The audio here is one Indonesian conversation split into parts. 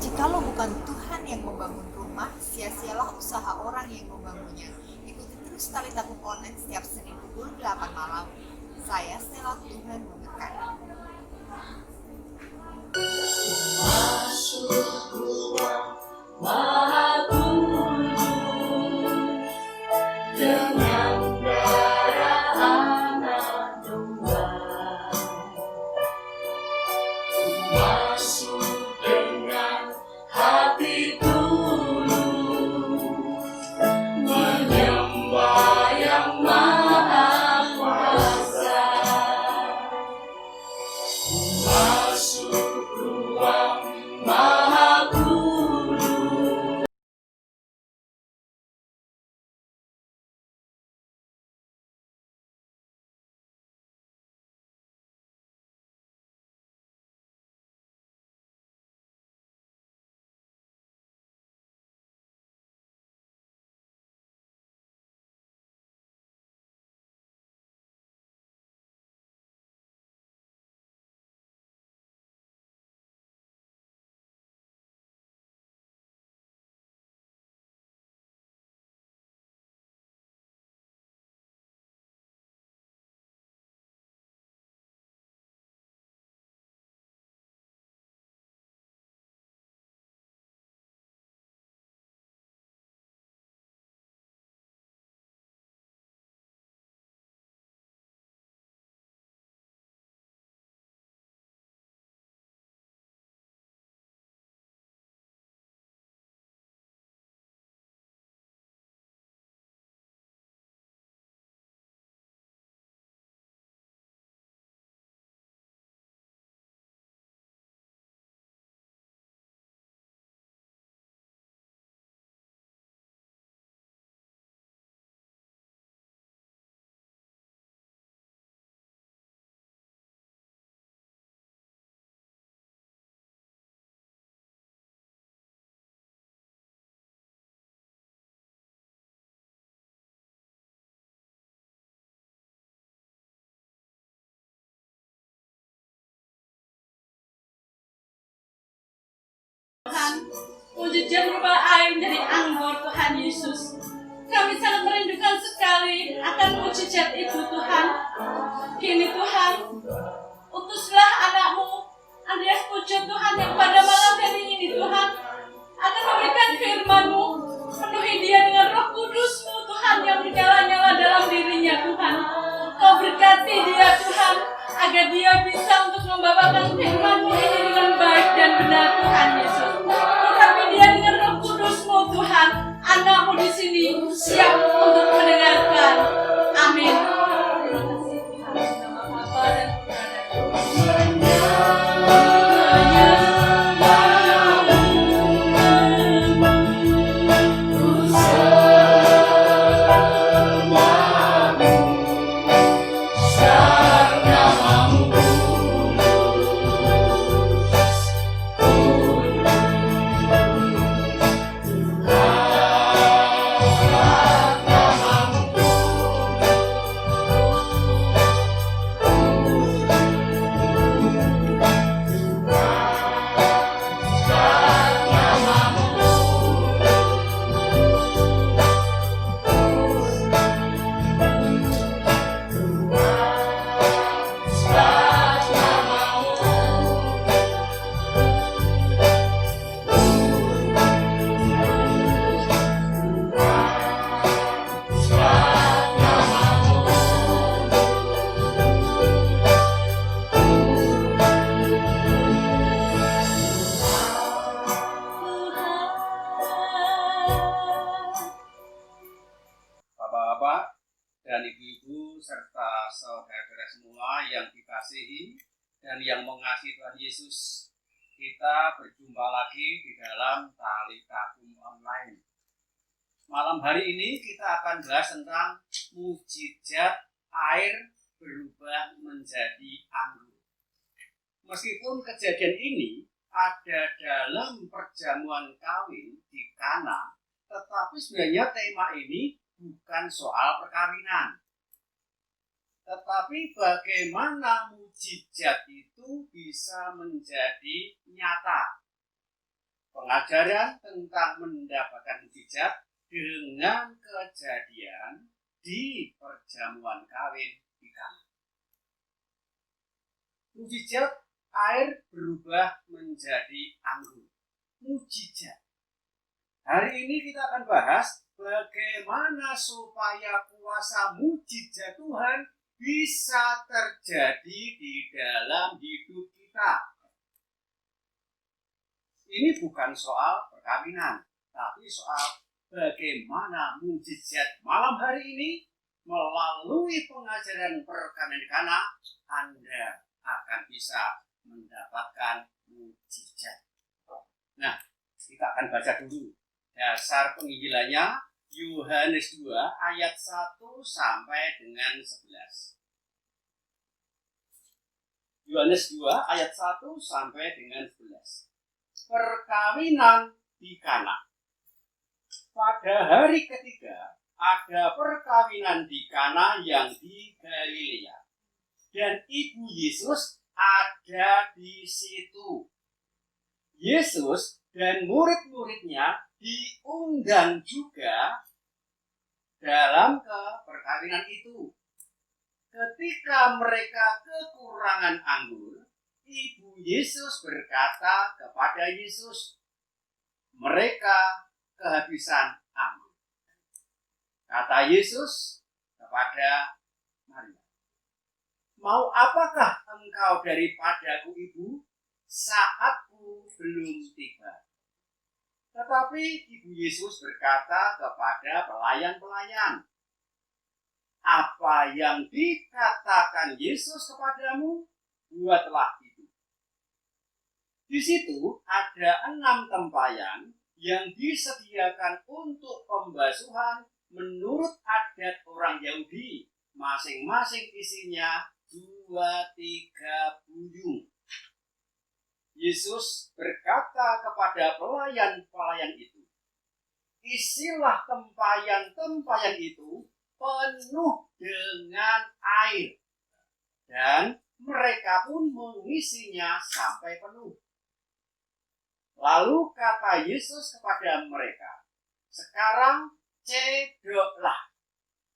Jikalau bukan Tuhan yang membangun rumah, sia-sialah usaha orang yang membangunnya. Ikuti terus Tali Tabung Online setiap Senin pukul 8 malam. Saya Stella, Tuhan memberkati. Masuk ruang Maha Kudus dengan darah anak domba. Masuk dengan hati tulus menyembah yang Maha Kuasa. Masuk ruang Maha Kudus. Tuhan, wujudnya berupa air menjadi anggur Tuhan Yesus. Kami sangat merindukan sekali akan mujizat itu Tuhan. Kini Tuhan, utuslah anakmu Andreas Pujo Tuhan yang pada malam hari ini Tuhan akan memberikan firman-Mu. Penuhi dia dengan Roh Kudus-Mu Tuhan yang menyala-nyala dalam dirinya Tuhan. Kau berkati dia Tuhan agar dia bisa untuk membawakan firman-Mu ini dengan baik dan benar Tuhan Yesus. Urapi dia dengan Roh Kudus-Mu Tuhan. Anak-Mu di sini siap untuk mendengarkan. Amin. Terima kasih Tuhan. Nama Bapa dan Putra dan Bapak-bapak dan ibu-ibu serta saudara-saudara semua yang dikasihi dan yang mengasihi Tuhan Yesus, kita berjumpa lagi di dalam Tali Tabung Online. Malam hari ini kita akan bahas tentang mujizat air berubah menjadi anggur. Meskipun kejadian ini ada dalam perjamuan kawin di Kana, tetapi sebenarnya tema ini bukan soal perkawinan, tetapi bagaimana mujizat itu bisa menjadi nyata. pengajaran tentang mendapatkan mujizat dengan kejadian di perjamuan kawin di Kana. Mujizat air berubah menjadi anggur. Mujizat. Hari ini kita akan bahas bagaimana supaya kuasa mujizat Tuhan bisa terjadi di dalam hidup kita. Ini bukan soal perkawinan, tapi soal bagaimana mujizat malam hari ini melalui pengajaran perkawinan Kana Anda akan bisa mendapatkan mujizat. Nah, kita akan baca dulu dasar penginjilannya Yohanes 2 ayat 1 sampai dengan 11. Yohanes 2 ayat 1 sampai dengan 11. Perkawinan di Kana. Pada hari ketiga ada perkawinan di Kana yang di Galilea. Dan ibu Yesus ada di situ. Yesus dan murid-muridnya diundang juga dalam perkawinan itu. Ketika mereka kekurangan anggur, ibu Yesus berkata kepada Yesus, mereka kehabisan anggur. Kata Yesus kepada Maria, mau apakah engkau daripadaku, Ibu? Saatku belum tiba. Tetapi Ibu Yesus berkata kepada pelayan-pelayan, apa yang dikatakan Yesus kepadamu, buatlah itu. Di situ ada 6 tempayan yang disediakan untuk pembasuhan menurut adat orang Yahudi. Masing-masing isinya 2-3 buyung. Yesus berkata kepada pelayan-pelayan itu, isilah tempayan-tempayan itu penuh dengan air. Dan mereka pun mengisinya sampai penuh. Lalu kata Yesus kepada mereka, sekarang cedoklah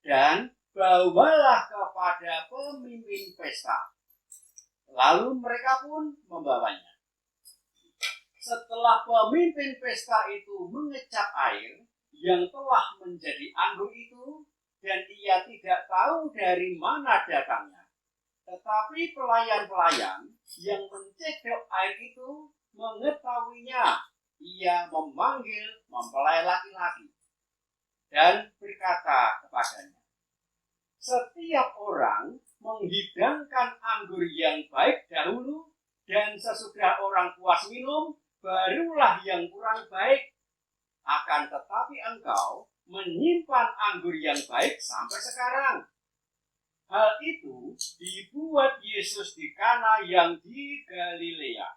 dan bawalah kepada pemimpin pesta. Lalu mereka pun membawanya. Setelah pemimpin pesta itu mengecap air yang telah menjadi anggur itu, dan ia tidak tahu dari mana datangnya, tetapi pelayan-pelayan yang mencedok air itu mengetahuinya, ia memanggil mempelai laki-laki dan berkata kepadanya, setiap orang menghidangkan anggur yang baik dahulu, dan sesudah orang puas minum, barulah yang kurang baik. Akan tetapi engkau menyimpan anggur yang baik sampai sekarang. Hal itu dibuat Yesus di Kana yang di Galilea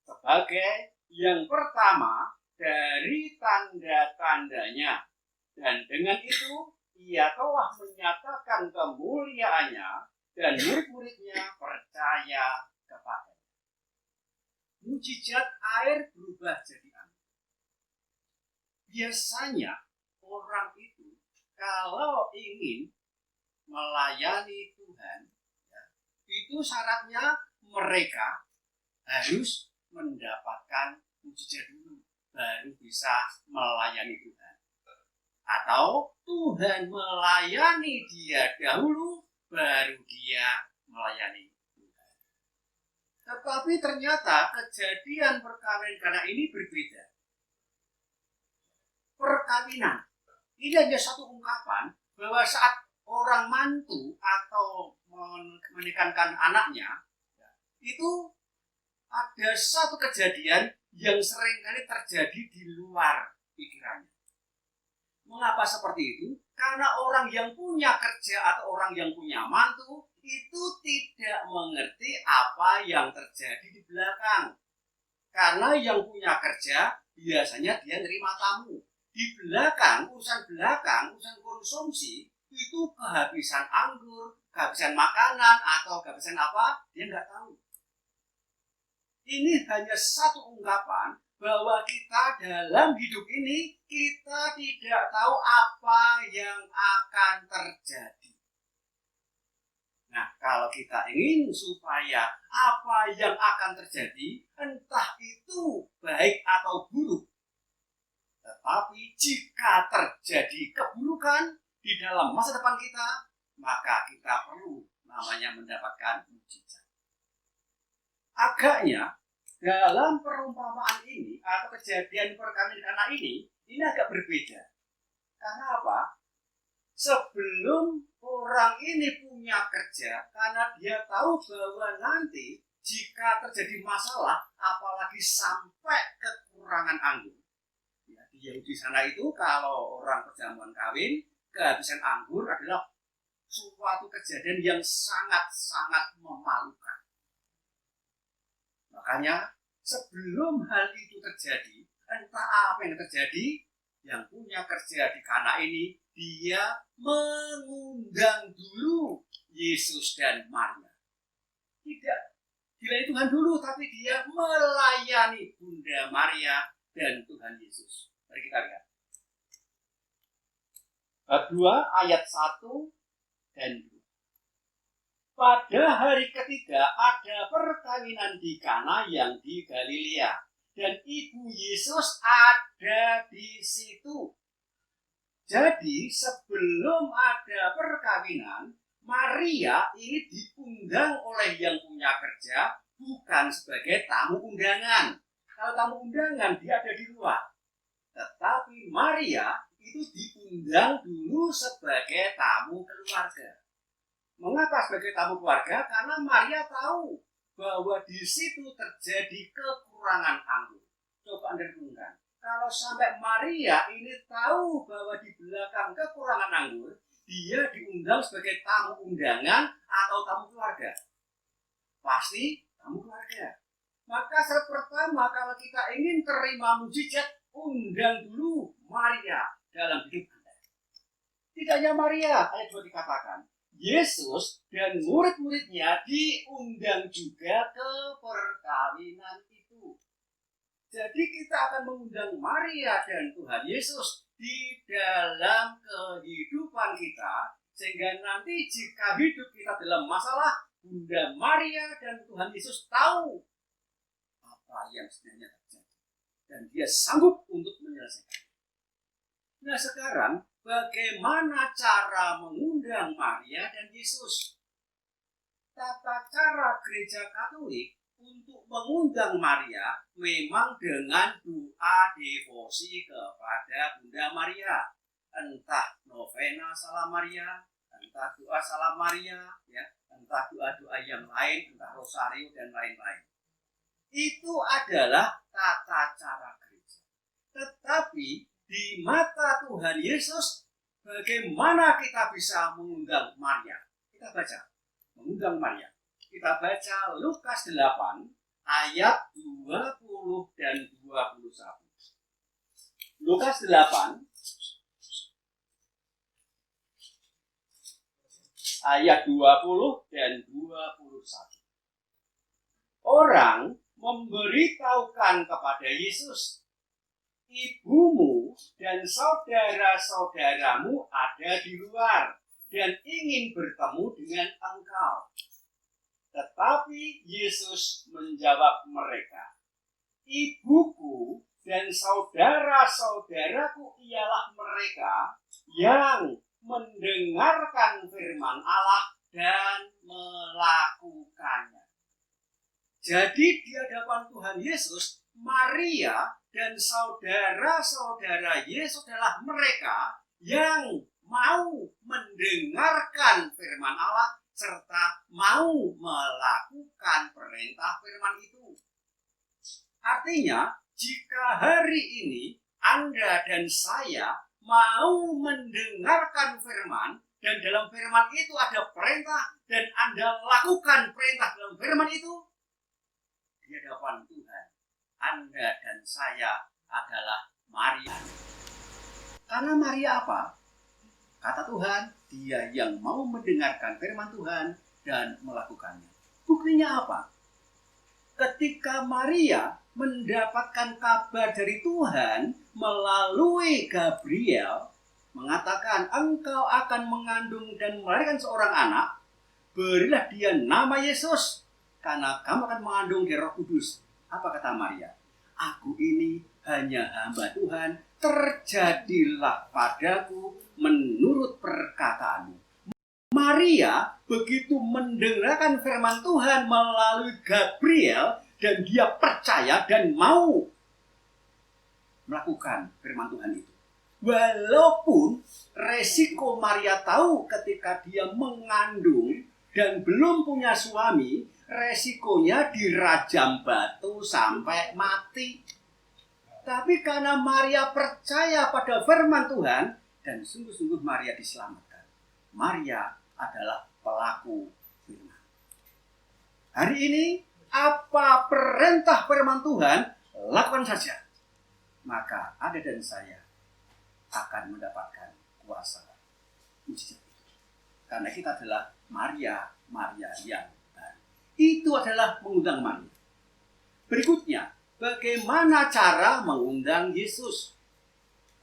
sebagai yang pertama dari tanda-tandanya, dan dengan itu ia telah menyatakan kemuliaannya, dan murid-muridnya percaya kepadanya. Mujizat air berubah jadi anggur. Biasanya orang itu kalau ingin melayani Tuhan, itu syaratnya mereka harus mendapatkan mujizat dulu, baru bisa melayani Tuhan. Atau Tuhan melayani dia dahulu, baru dia melayani Tuhan. Tetapi ternyata kejadian perkawinan Kana ini berbeda. Perkawinan ini hanya satu ungkapan bahwa saat orang mantu atau menikahkan anaknya, itu ada satu kejadian yang seringkali terjadi di luar pikirannya. Mengapa seperti itu? Karena orang yang punya kerja atau orang yang punya mantu itu tidak mengerti apa yang terjadi di belakang. Karena yang punya kerja biasanya dia nerima tamu. Di belakang, urusan konsumsi itu kehabisan anggur, kehabisan makanan, atau kehabisan apa, dia nggak tahu. Ini hanya satu ungkapan bahwa kita dalam hidup ini kita tidak tahu apa yang akan terjadi. Nah, kalau kita ingin supaya apa yang akan terjadi, entah itu baik atau buruk, tetapi jika terjadi keburukan di dalam masa depan kita, maka kita perlu namanya mendapatkan mujizat. Agaknya dalam perumpamaan ini atau kejadian perkawinan anak ini agak berbeda. Karena apa? Sebelum orang ini punya kerja, karena dia tahu bahwa nanti jika terjadi masalah, apalagi sampai kekurangan anggur. Ya, di Yahudi sana itu kalau orang perjamuan kawin, kehabisan anggur adalah suatu kejadian yang sangat-sangat memalukan. Makanya sebelum hal itu terjadi, entah apa yang terjadi, yang punya kerja di Kana ini, dia mengundang dulu Yesus dan Maria. Tidak dilayani Tuhan dulu, tapi dia melayani Bunda Maria dan Tuhan Yesus. Mari kita lihat. Bab 2 ayat 1 dan 2. Pada hari ketiga ada perkawinan di Kana yang di Galilea, dan ibu Yesus ada di situ. Jadi sebelum ada perkawinan, Maria ini diundang oleh yang punya kerja, bukan sebagai tamu undangan. Kalau tamu undangan dia ada di luar. Tetapi Maria itu diundang dulu sebagai tamu keluarga. Mengapa sebagai tamu keluarga? Karena Maria tahu bahwa di situ terjadi kekurangan anggur. Coba Anda renungkan. Kalau sampai Maria ini tahu bahwa di belakang kekurangan anggur, dia diundang sebagai tamu undangan atau tamu keluarga. Pasti tamu keluarga. Maka syarat pertama kalau kita ingin terima mujizat, undang dulu Maria dalam hidup Anda. Tidak hanya Maria, ayat 2 dikatakan, Yesus dan murid-muridnya diundang juga ke perkawinan itu. Jadi kita akan mengundang Maria dan Tuhan Yesus di dalam kehidupan kita, sehingga nanti jika hidup kita dalam masalah, Bunda Maria dan Tuhan Yesus tahu apa yang sebenarnya terjadi, dan dia sanggup untuk menyelesaikan. Nah sekarang, bagaimana cara mengundang Maria dan Yesus? Tata cara gereja Katolik untuk mengundang Maria memang dengan doa devosi kepada Bunda Maria. Entah novena Salam Maria, entah doa Salam Maria, ya, entah doa-doa yang lain, entah rosario dan lain-lain. Itu adalah tata cara gereja. Tetapi di mata Tuhan Yesus, bagaimana kita bisa mengundang Maria? Kita baca, mengundang Maria. Kita baca Lukas 8 ayat 20 dan 21. Lukas 8 ayat 20 dan 21. Orang memberitahukan kepada Yesus, ibumu dan saudara-saudaramu ada di luar dan ingin bertemu dengan engkau. Tetapi Yesus menjawab mereka, ibuku dan saudara-saudaraku ialah mereka yang mendengarkan firman Allah dan melakukannya. Jadi di hadapan Tuhan Yesus, Maria dan saudara-saudara Yesus adalah mereka yang mau mendengarkan firman Allah serta mau melakukan perintah firman itu. Artinya, jika hari ini Anda dan saya mau mendengarkan firman, dan dalam firman itu ada perintah, dan Anda lakukan perintah dalam firman itu, di hadapan Tuhan, Anda dan saya adalah Maria. Karena Maria apa? Kata Tuhan, dia yang mau mendengarkan firman Tuhan dan melakukannya. Buktinya apa? Ketika Maria mendapatkan kabar dari Tuhan melalui Gabriel, mengatakan, engkau akan mengandung dan melahirkan seorang anak, berilah dia nama Yesus, karena kamu akan mengandung dari Roh Kudus. Apa kata Maria? Aku ini hanya hamba Tuhan, terjadilah padaku menurut perkataanmu. Maria begitu mendengarkan firman Tuhan melalui Gabriel, dan dia percaya dan mau melakukan firman Tuhan itu. Walaupun resiko Maria tahu ketika dia mengandung dan belum punya suami, resikonya dirajam batu sampai mati. Tapi karena Maria percaya pada firman Tuhan, dan sungguh-sungguh Maria diselamatkan. Maria adalah pelaku firman. Hari ini, apa perintah firman Tuhan, lakukan saja. Maka Anda dan saya akan mendapatkan kuasa mujizat itu. Karena kita adalah Maria yang baru. Itu adalah mengundang Maria. Berikutnya, bagaimana cara mengundang Yesus?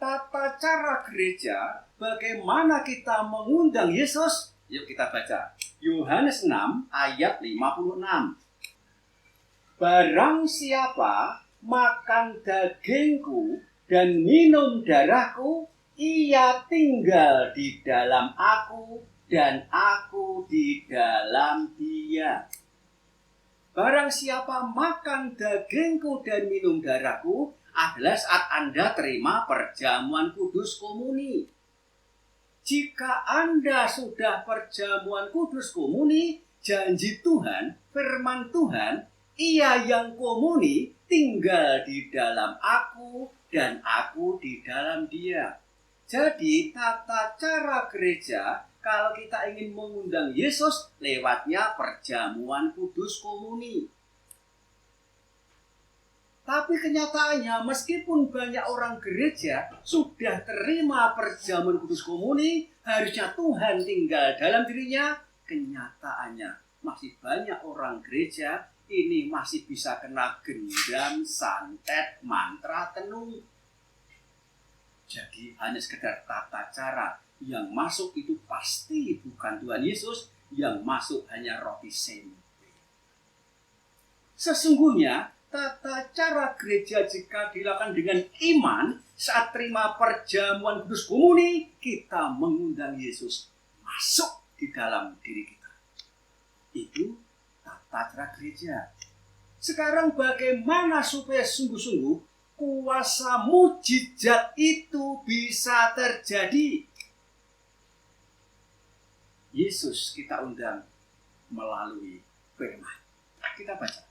Tata cara gereja, bagaimana kita mengundang Yesus? Yuk kita baca. Yohanes 6 ayat 56. Barang siapa makan dagingku dan minum darahku, ia tinggal di dalam aku dan aku di dalam dia. Barang siapa makan dagingku dan minum darahku adalah saat Anda terima perjamuan kudus komuni. Jika Anda sudah perjamuan kudus komuni, janji Tuhan, firman Tuhan, ia yang komuni tinggal di dalam aku dan aku di dalam dia. Jadi tata cara gereja kalau kita ingin mengundang Yesus lewatnya perjamuan kudus komuni. Tapi kenyataannya meskipun banyak orang gereja sudah terima perjamuan kudus komuni, harusnya Tuhan tinggal dalam dirinya, kenyataannya masih banyak orang gereja ini masih bisa kena gendam, santet, mantra, tenung. Jadi hanya sekedar tata cara, yang masuk itu pasti bukan Tuhan Yesus, yang masuk hanya roti sempe. Sesungguhnya tata cara gereja jika dilakukan dengan iman, saat terima perjamuan kudus komuni, kita mengundang Yesus masuk di dalam diri kita. Itu tata cara gereja. Sekarang bagaimana supaya sungguh-sungguh kuasa mujizat itu bisa terjadi? Yesus kita undang melalui firman. Kita baca.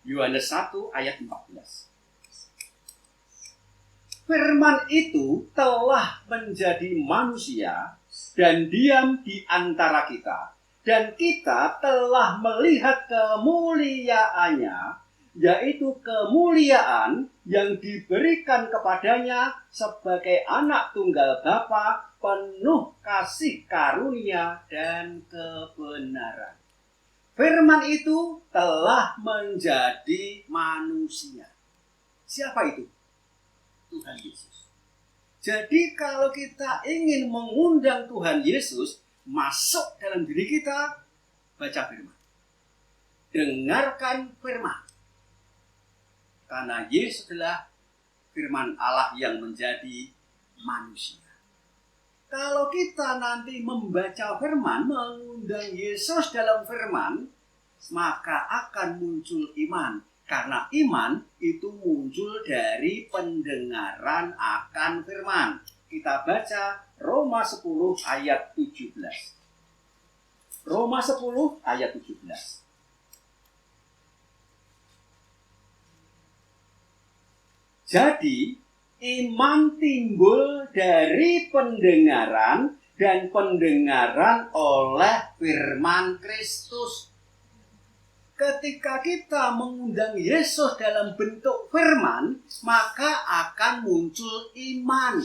Yohanes 1 ayat 14. Firman itu telah menjadi manusia dan diam di antara kita. Dan kita telah melihat kemuliaannya, yaitu kemuliaan yang diberikan kepadanya sebagai anak tunggal Bapa, penuh kasih karunia dan kebenaran. Firman itu telah menjadi manusia. Siapa itu? Tuhan Yesus. Jadi kalau kita ingin mengundang Tuhan Yesus masuk dalam diri kita, baca firman. Dengarkan firman. Karena Yesus adalah firman Allah yang menjadi manusia. Kalau kita nanti membaca firman, mengundang Yesus dalam firman, maka akan muncul iman. Karena iman itu muncul dari pendengaran akan firman. Kita baca Roma 10 ayat 17. Roma 10 ayat 17. Jadi, iman timbul dari pendengaran dan pendengaran oleh firman Kristus. Ketika kita mengundang Yesus dalam bentuk firman, maka akan muncul iman.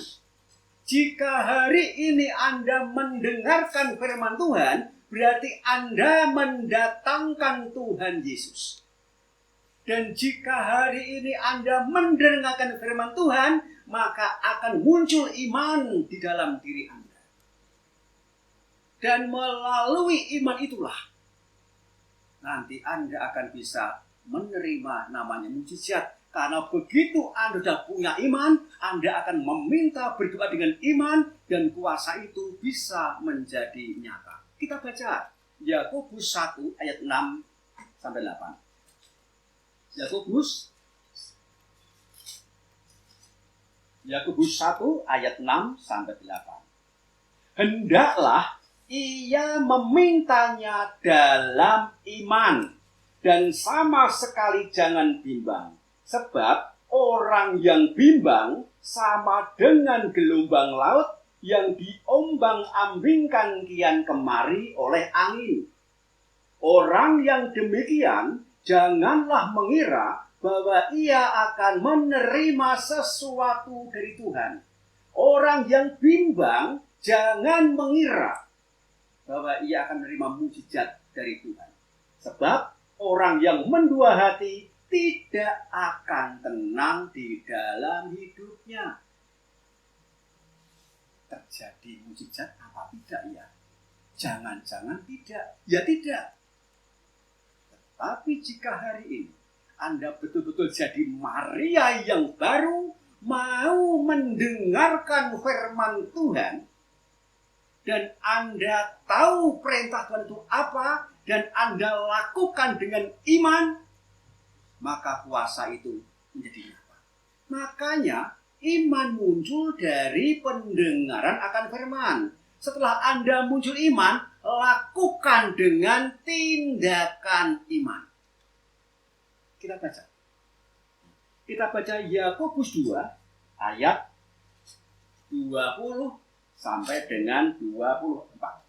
Jika hari ini Anda mendengarkan firman Tuhan, berarti Anda mendatangkan Tuhan Yesus. Dan jika hari ini Anda mendengarkan firman Tuhan, maka akan muncul iman di dalam diri Anda. Dan melalui iman itulah nanti Anda akan bisa menerima namanya mujizat. Karena begitu Anda sudah punya iman, Anda akan meminta berdoa dengan iman dan kuasa itu bisa menjadi nyata. Kita baca Yakobus 1 ayat 6 sampai 8. Yakobus 1 ayat 6 sampai 8. Hendaklah ia memintanya dalam iman dan sama sekali jangan bimbang, sebab orang yang bimbang sama dengan gelombang laut yang diombang-ambingkan kian kemari oleh angin. Orang yang demikian janganlah mengira bahwa ia akan menerima sesuatu dari Tuhan. Orang yang bimbang jangan mengira bahwa ia akan menerima mujizat dari Tuhan. Sebab orang yang mendua hati tidak akan tenang di dalam hidupnya. Terjadi mujizat apa tidak ya? Jangan-jangan tidak. Ya tidak. Tapi jika hari ini Anda betul-betul jadi Maria yang baru, mau mendengarkan firman Tuhan, dan Anda tahu perintah Tuhan itu apa, dan Anda lakukan dengan iman, maka kuasa itu menjadi nyata. Makanya iman muncul dari pendengaran akan firman. Setelah Anda muncul iman, lakukan dengan tindakan iman. Kita baca Yakobus 2 ayat 20 sampai dengan 24.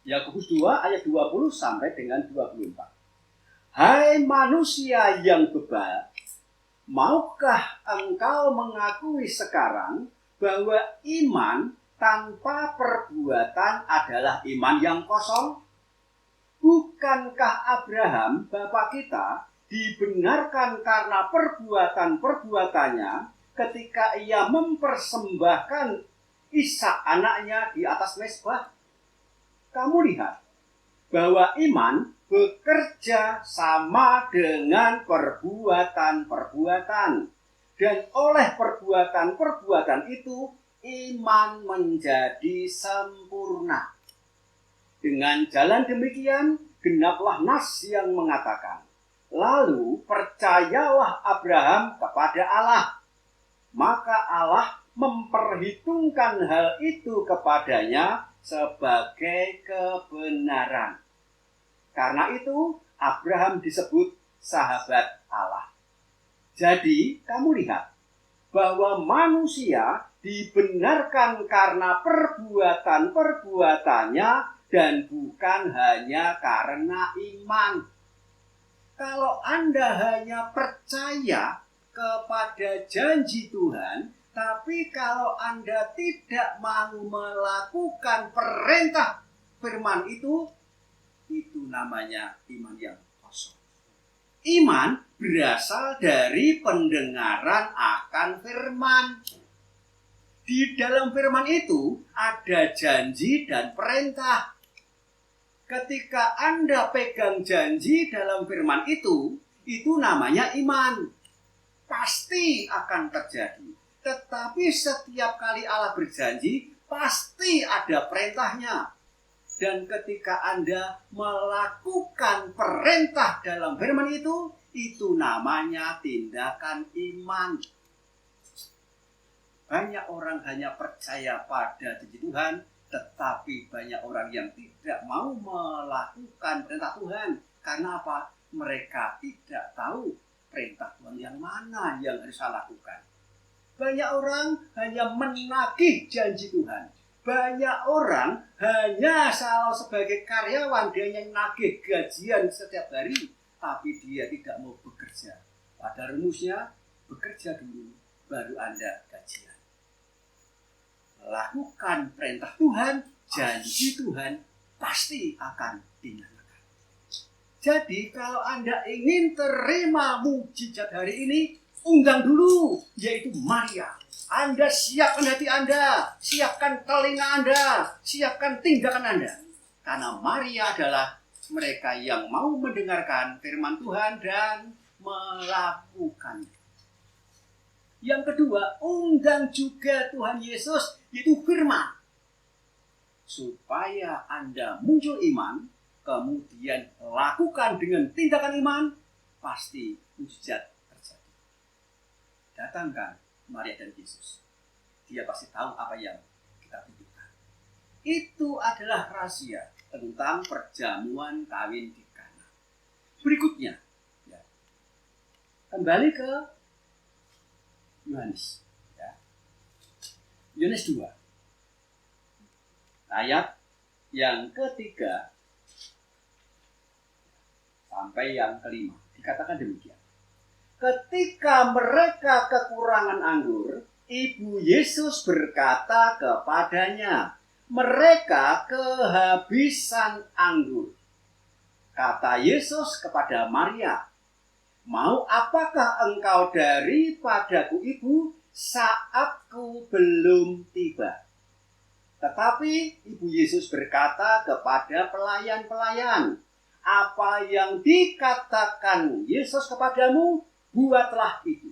Yakobus 2 ayat 20 sampai dengan 24. Hai manusia yang bebal, maukah engkau mengakui sekarang bahwa iman tanpa perbuatan adalah iman yang kosong? Bukankah Abraham, bapa kita, dibenarkan karena perbuatan-perbuatannya ketika ia mempersembahkan Ishak anaknya di atas mezbah? Kamu lihat bahwa iman bekerja sama dengan perbuatan-perbuatan. Dan oleh perbuatan-perbuatan itu, iman menjadi sempurna. Dengan jalan demikian, genaplah nas yang mengatakan, lalu percayalah Abraham kepada Allah. Maka Allah memperhitungkan hal itu kepadanya sebagai kebenaran. Karena itu, Abraham disebut sahabat Allah. Jadi, kamu lihat bahwa manusia dibenarkan karena perbuatan-perbuatannya dan bukan hanya karena iman. Kalau Anda hanya percaya kepada janji Tuhan, tapi kalau Anda tidak mau melakukan perintah firman itu namanya iman yang kosong. Iman berasal dari pendengaran akan firman. Di dalam firman itu ada janji dan perintah. Ketika Anda pegang janji dalam firman itu namanya iman. Pasti akan terjadi. Tetapi setiap kali Allah berjanji, pasti ada perintahnya. Dan ketika Anda melakukan perintah dalam firman itu namanya tindakan iman. Banyak orang hanya percaya pada janji Tuhan, tetapi banyak orang yang tidak mau melakukan perintah Tuhan. Karena apa? Mereka tidak tahu perintah Tuhan yang mana yang harus saya lakukan. Banyak orang hanya menagih janji Tuhan. Banyak orang hanya salah sebagai karyawan, dia yang nagih gajian setiap hari, tapi dia tidak mau bekerja. Pada rumusnya, bekerja dulu, baru Anda gajian. Lakukan perintah Tuhan, janji Tuhan pasti akan dinyatakan. Jadi kalau Anda ingin terima mujizat hari ini, undang dulu, yaitu Maria. Anda siapkan hati Anda, siapkan telinga Anda, siapkan tindakan Anda. Karena Maria adalah mereka yang mau mendengarkan firman Tuhan dan melakukannya. Yang kedua, undang juga Tuhan Yesus, yaitu firman. Supaya Anda muncul iman, kemudian lakukan dengan tindakan iman, pasti mujizat terjadi. Datangkan Maria dan Yesus. Dia pasti tahu apa yang kita butuhkan. Itu adalah rahasia tentang perjamuan kawin di Kana. Berikutnya, ya, kembali ke Yohanes. Ya. Yohanes 2. Ayat yang ketiga sampai yang kelima. Dikatakan demikian. Ketika mereka kekurangan anggur, Ibu Yesus berkata kepadanya, mereka kehabisan anggur. Kata Yesus kepada Maria, mau apakah engkau daripadaku Ibu, saatku belum tiba. Tetapi Ibu Yesus berkata kepada pelayan-pelayan, apa yang dikatakan Yesus kepadamu, buatlah itu.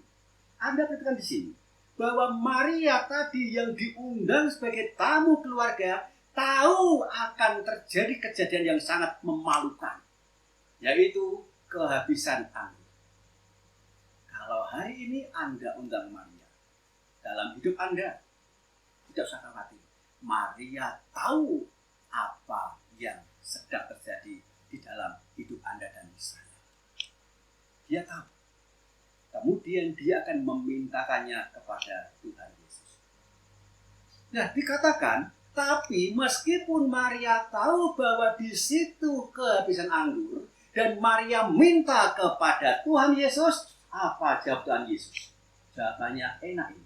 Anda perhatikan di sini bahwa Maria tadi yang diundang sebagai tamu keluarga tahu akan terjadi kejadian yang sangat memalukan, yaitu kehabisan anggur. Kalau hari ini Anda undang Maria dalam hidup Anda, tidak usah khawatir. Maria tahu apa yang sedang terjadi di dalam hidup Anda dan saya. Dia tahu. Kemudian dia akan memintakannya kepada Tuhan Yesus. Nah, dikatakan, tapi meskipun Maria tahu bahwa di situ kehabisan anggur, dan Maria minta kepada Tuhan Yesus, apa jawab Tuhan Yesus? Jawabannya enak ini.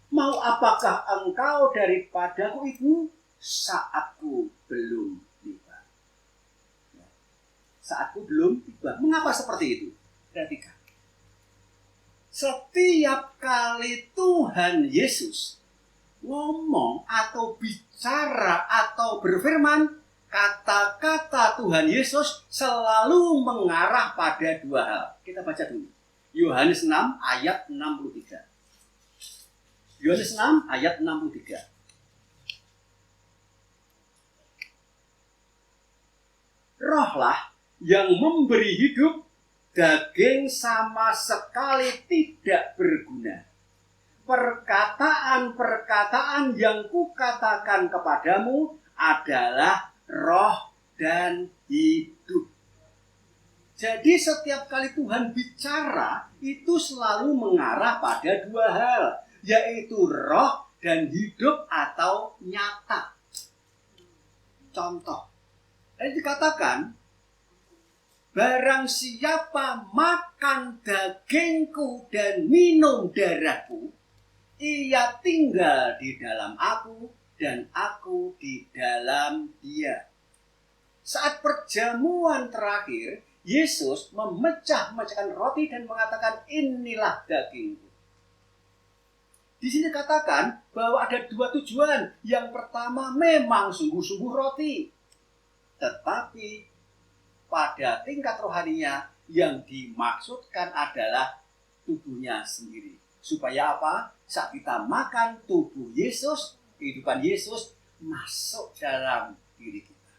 Mau apakah engkau daripadaku Ibu, saatku belum tiba. Saatku belum tiba. Mengapa seperti itu? Perhatikan. Setiap kali Tuhan Yesus ngomong atau bicara atau berfirman, kata-kata Tuhan Yesus selalu mengarah pada dua hal. Kita baca dulu. Yohanes 6 ayat 63. Yohanes 6 ayat 63. Rohlah yang memberi hidup, daging sama sekali tidak berguna. Perkataan-perkataan yang kukatakan kepadamu adalah roh dan hidup. Jadi setiap kali Tuhan bicara, itu selalu mengarah pada dua hal, yaitu roh dan hidup atau nyata. Contoh, ini dikatakan, barang siapa makan dagingku dan minum darahku, ia tinggal di dalam aku dan aku di dalam dia. Saat perjamuan terakhir, Yesus memecah-mecahkan roti dan mengatakan, inilah dagingku. Di sini katakan bahwa ada dua tujuan. Yang pertama memang sungguh-sungguh roti. Tetapi pada tingkat rohaninya yang dimaksudkan adalah tubuhnya sendiri. Supaya apa? Saat kita makan tubuh Yesus, kehidupan Yesus masuk dalam diri kita.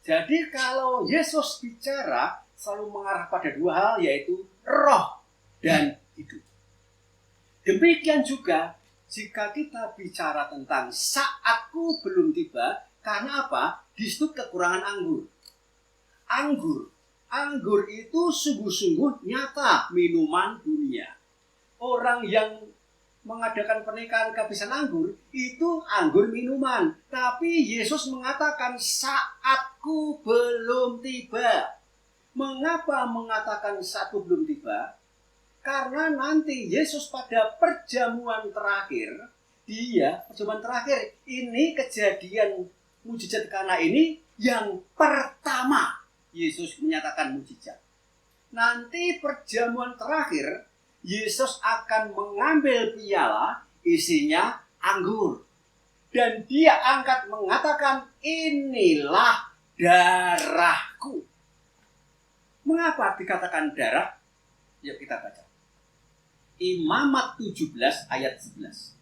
Jadi kalau Yesus bicara selalu mengarah pada dua hal, yaitu roh dan hidup. Demikian juga jika kita bicara tentang saatku belum tiba, karena apa? Di situ kekurangan anggur. Anggur itu sungguh-sungguh nyata minuman dunia. Orang yang mengadakan pernikahan kehabisan anggur, itu anggur minuman. Tapi Yesus mengatakan saatku belum tiba. Mengapa mengatakan saatku belum tiba? Karena nanti Yesus pada perjamuan terakhir, perjamuan terakhir, ini kejadian mujizat Kana ini yang pertama Yesus menyatakan mujizat. Nanti perjamuan terakhir, Yesus akan mengambil piala isinya anggur. Dan dia angkat mengatakan, inilah darahku. Mengapa dikatakan darah? Yuk kita baca. Imamat 17 ayat 11.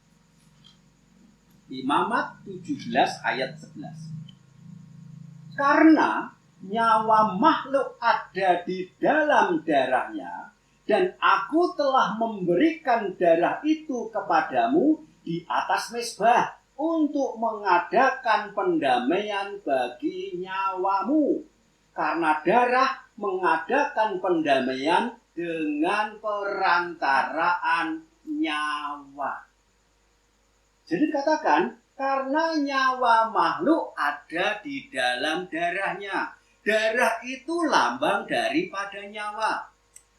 Imamat 17 ayat 11. Karena nyawa makhluk ada di dalam darahnya, dan aku telah memberikan darah itu kepadamu di atas mezbah untuk mengadakan pendamaian bagi nyawamu. Karena darah mengadakan pendamaian dengan perantaraan nyawa. Jadi dikatakan, karena nyawa makhluk ada di dalam darahnya. Darah itu lambang daripada nyawa.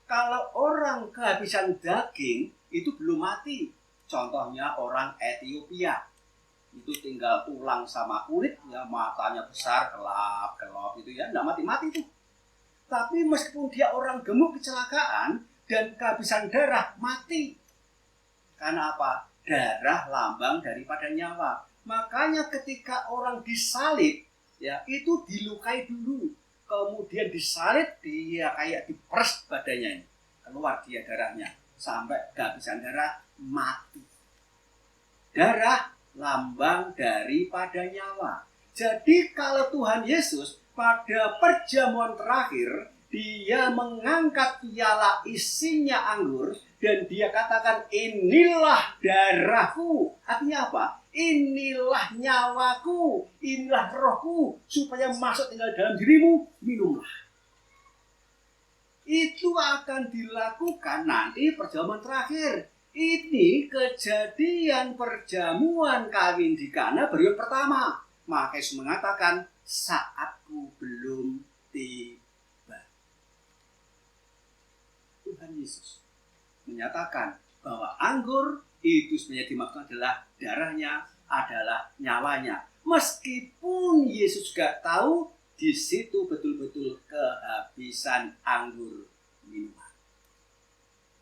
Kalau orang kehabisan daging, itu belum mati. Contohnya orang Ethiopia. Itu tinggal tulang sama kulit, ya matanya besar, kelap-kelop itu ya, tidak mati-mati itu. Tapi meskipun dia orang gemuk kecelakaan dan kehabisan darah, mati. Karena apa? Darah lambang daripada nyawa. Makanya ketika orang disalib, ya itu dilukai dulu. Kemudian disalib, dia kayak diperes badannya ini. Keluar dia darahnya. Sampai kehabisan darah, mati. Darah lambang daripada nyawa. Jadi kalau Tuhan Yesus pada perjamuan terakhir, dia mengangkat piala isinya anggur dan dia katakan, inilah darahku. Artinya apa? Inilah nyawaku, inilah rohku, supaya masuk tinggal dalam dirimu, minumlah. Itu akan dilakukan nanti perjamuan terakhir. Ini kejadian perjamuan kawin di Kana periode pertama. Maka Yesus mengatakan, saatku belum tiba. Tuhan Yesus menyatakan bahwa anggur itu sebenarnya dimaksud adalah darahnya, adalah nyawanya. Meskipun Yesus juga tahu di situ betul-betul kehabisan anggur minuman.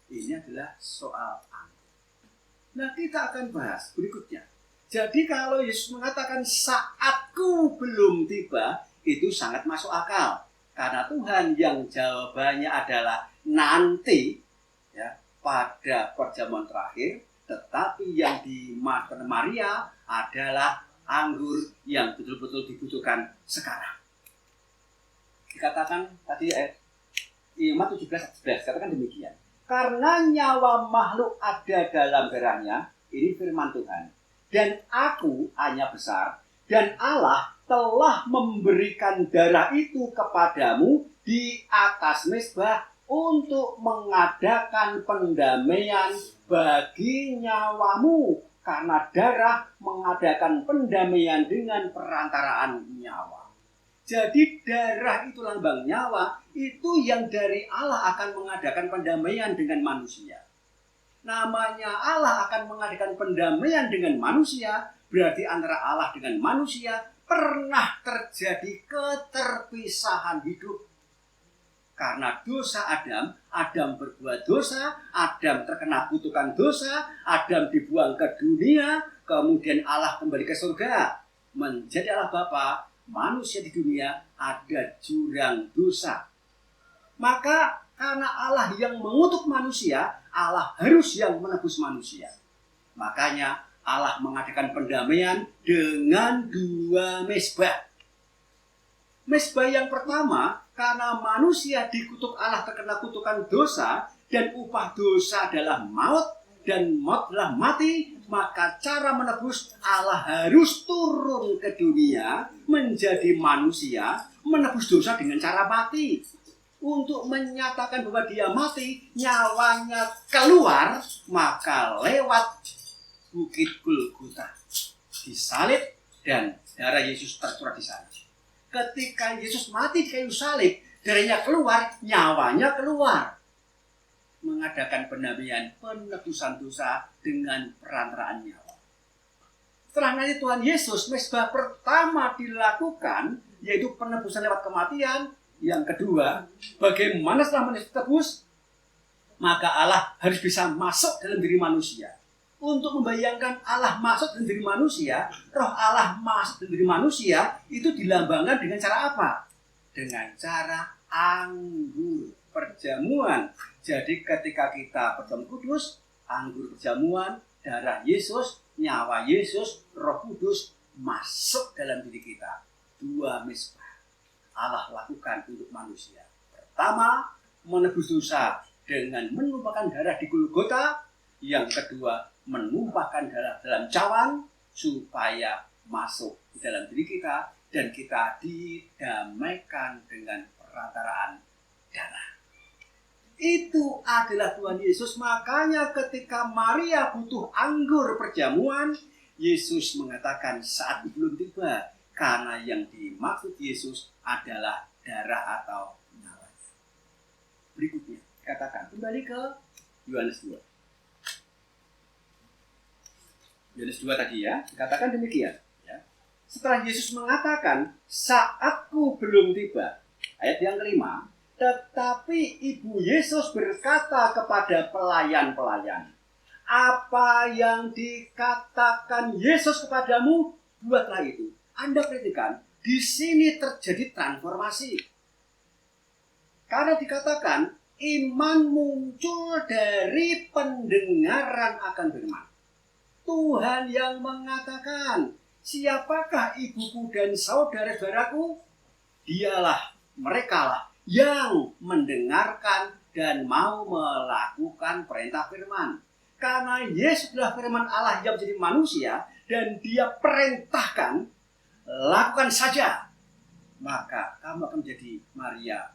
Ini adalah soal anggur. Nah, kita akan bahas berikutnya. Jadi kalau Yesus mengatakan saatku belum tiba, itu sangat masuk akal. Karena Tuhan yang jawabannya adalah nanti, ya, pada perjamuan terakhir. Tetapi yang dimakan Maria adalah anggur yang betul-betul dibutuhkan sekarang. Dikatakan tadi Imamat 17:11 katakan demikian. Karena nyawa makhluk ada dalam darahnya, ini firman Tuhan. Dan aku hanya besar, dan Allah telah memberikan darah itu kepadamu di atas mezbah untuk mengadakan pendamaian bagi nyawamu. Karena darah mengadakan pendamaian dengan perantaraan nyawa. Jadi darah itu lambang nyawa, itu yang dari Allah akan mengadakan pendamaian dengan manusia. Namanya Allah akan mengadakan pendamaian dengan manusia, berarti antara Allah dengan manusia pernah terjadi keterpisahan hidup. Karena dosa Adam berbuat dosa, Adam terkena kutukan dosa, Adam dibuang ke dunia, kemudian Allah kembali ke surga. Menjadi Allah Bapa, manusia di dunia ada jurang dosa. Maka karena Allah yang mengutuk manusia, Allah harus yang menebus manusia. Makanya Allah mengadakan pendamaian dengan 2 mezbah. Mezbah yang pertama, karena manusia dikutuk Allah terkena kutukan dosa, dan upah dosa adalah maut, dan maut adalah mati, maka cara menebus Allah harus turun ke dunia, menjadi manusia, menebus dosa dengan cara mati. Untuk menyatakan bahwa dia mati, nyawanya keluar, maka lewat Bukit Golgota disalib dan darah Yesus tercurah di sana. Ketika Yesus mati di kayu salib, darahnya keluar, nyawanya keluar. Mengadakan pendamaian, penebusan dosa dengan perantaraan nyawa. Setelah nanti Tuhan Yesus, mezbah pertama dilakukan, yaitu penebusan lewat kematian, Yang kedua, bagaimana setelah manusia tebus? Maka Allah harus bisa masuk dalam diri manusia. Untuk membayangkan Allah masuk dalam diri manusia, roh Allah masuk dalam diri manusia, itu dilambangkan dengan cara apa? Dengan cara anggur perjamuan. Jadi ketika kita perjamuan kudus, anggur perjamuan, darah Yesus, nyawa Yesus, Roh Kudus masuk dalam diri kita. 2 misbah Allah lakukan untuk manusia. Pertama, menebus dosa dengan menumpahkan darah di Golgota. Yang kedua, menumpahkan darah dalam cawan supaya masuk di dalam diri kita dan kita didamaikan dengan perantaraan darah. Itu adalah Tuhan Yesus. Makanya ketika Maria butuh anggur perjamuan, Yesus mengatakan saat belum tiba, karena yang dimaksud Yesus adalah darah atau nyawa. Berikutnya katakan kembali ke Yohanes 2. Yohanes 2 tadi ya, katakan demikian ya. Setelah Yesus mengatakan saatku belum tiba, ayat yang kelima, tetapi Ibu Yesus berkata kepada pelayan-pelayan, apa yang dikatakan Yesus kepadamu, buatlah itu. Anda perhatikan, di sini terjadi transformasi. Karena dikatakan iman muncul dari pendengaran akan firman. Tuhan yang mengatakan, siapakah ibuku dan saudara-saudaraku? Dialah, merekalah yang mendengarkan dan mau melakukan perintah firman. Karena Yesus adalah firman Allah yang menjadi manusia dan dia perintahkan, lakukan saja. Maka kamu akan menjadi Maria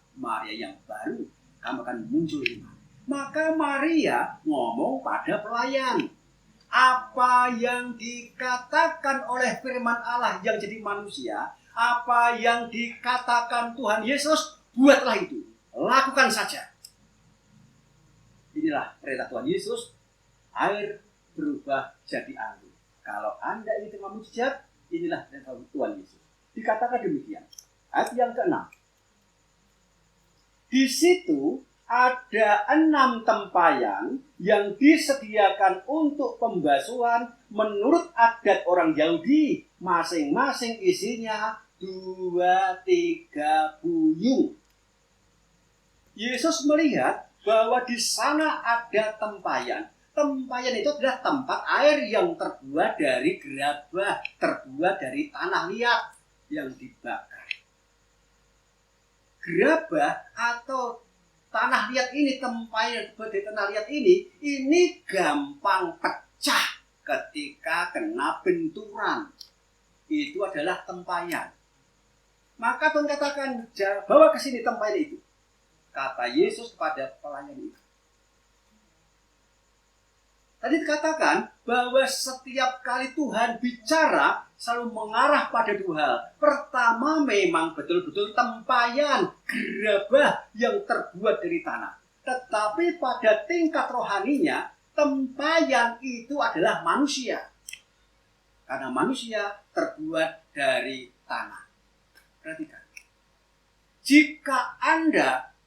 yang baru. Kamu akan muncul iman. Maka Maria ngomong pada pelayan, apa yang dikatakan oleh firman Allah yang jadi manusia, apa yang dikatakan Tuhan Yesus, buatlah itu. Lakukan saja. Inilah perintah Tuhan Yesus. Air berubah jadi anggur. Kalau Anda ingin terima mujizat, inilah perintah Tuhan Yesus. Dikatakan demikian. Ayat yang ke-6. Di situ ada 6 tempayan yang disediakan untuk pembasuhan menurut adat orang Yahudi. Masing-masing isinya 2-3 buyung. Yesus melihat bahwa di sana ada tempayan. Tempayan itu adalah tempat air yang terbuat dari gerabah, terbuat dari tanah liat yang dibakar. Gerabah atau tanah liat ini, tempayan dari tanah liat ini gampang pecah ketika kena benturan. Itu adalah tempayan. Maka Tuhan katakan, bawa ke sini tempayan itu. Kata Yesus kepada pelayan itu. Tadi dikatakan bahwa setiap kali Tuhan bicara selalu mengarah pada 2 hal. Pertama memang betul-betul tempayan, gerabah yang terbuat dari tanah. Tetapi pada tingkat rohaninya, tempayan itu adalah manusia. Karena manusia terbuat dari tanah. Perhatikan. Jika Anda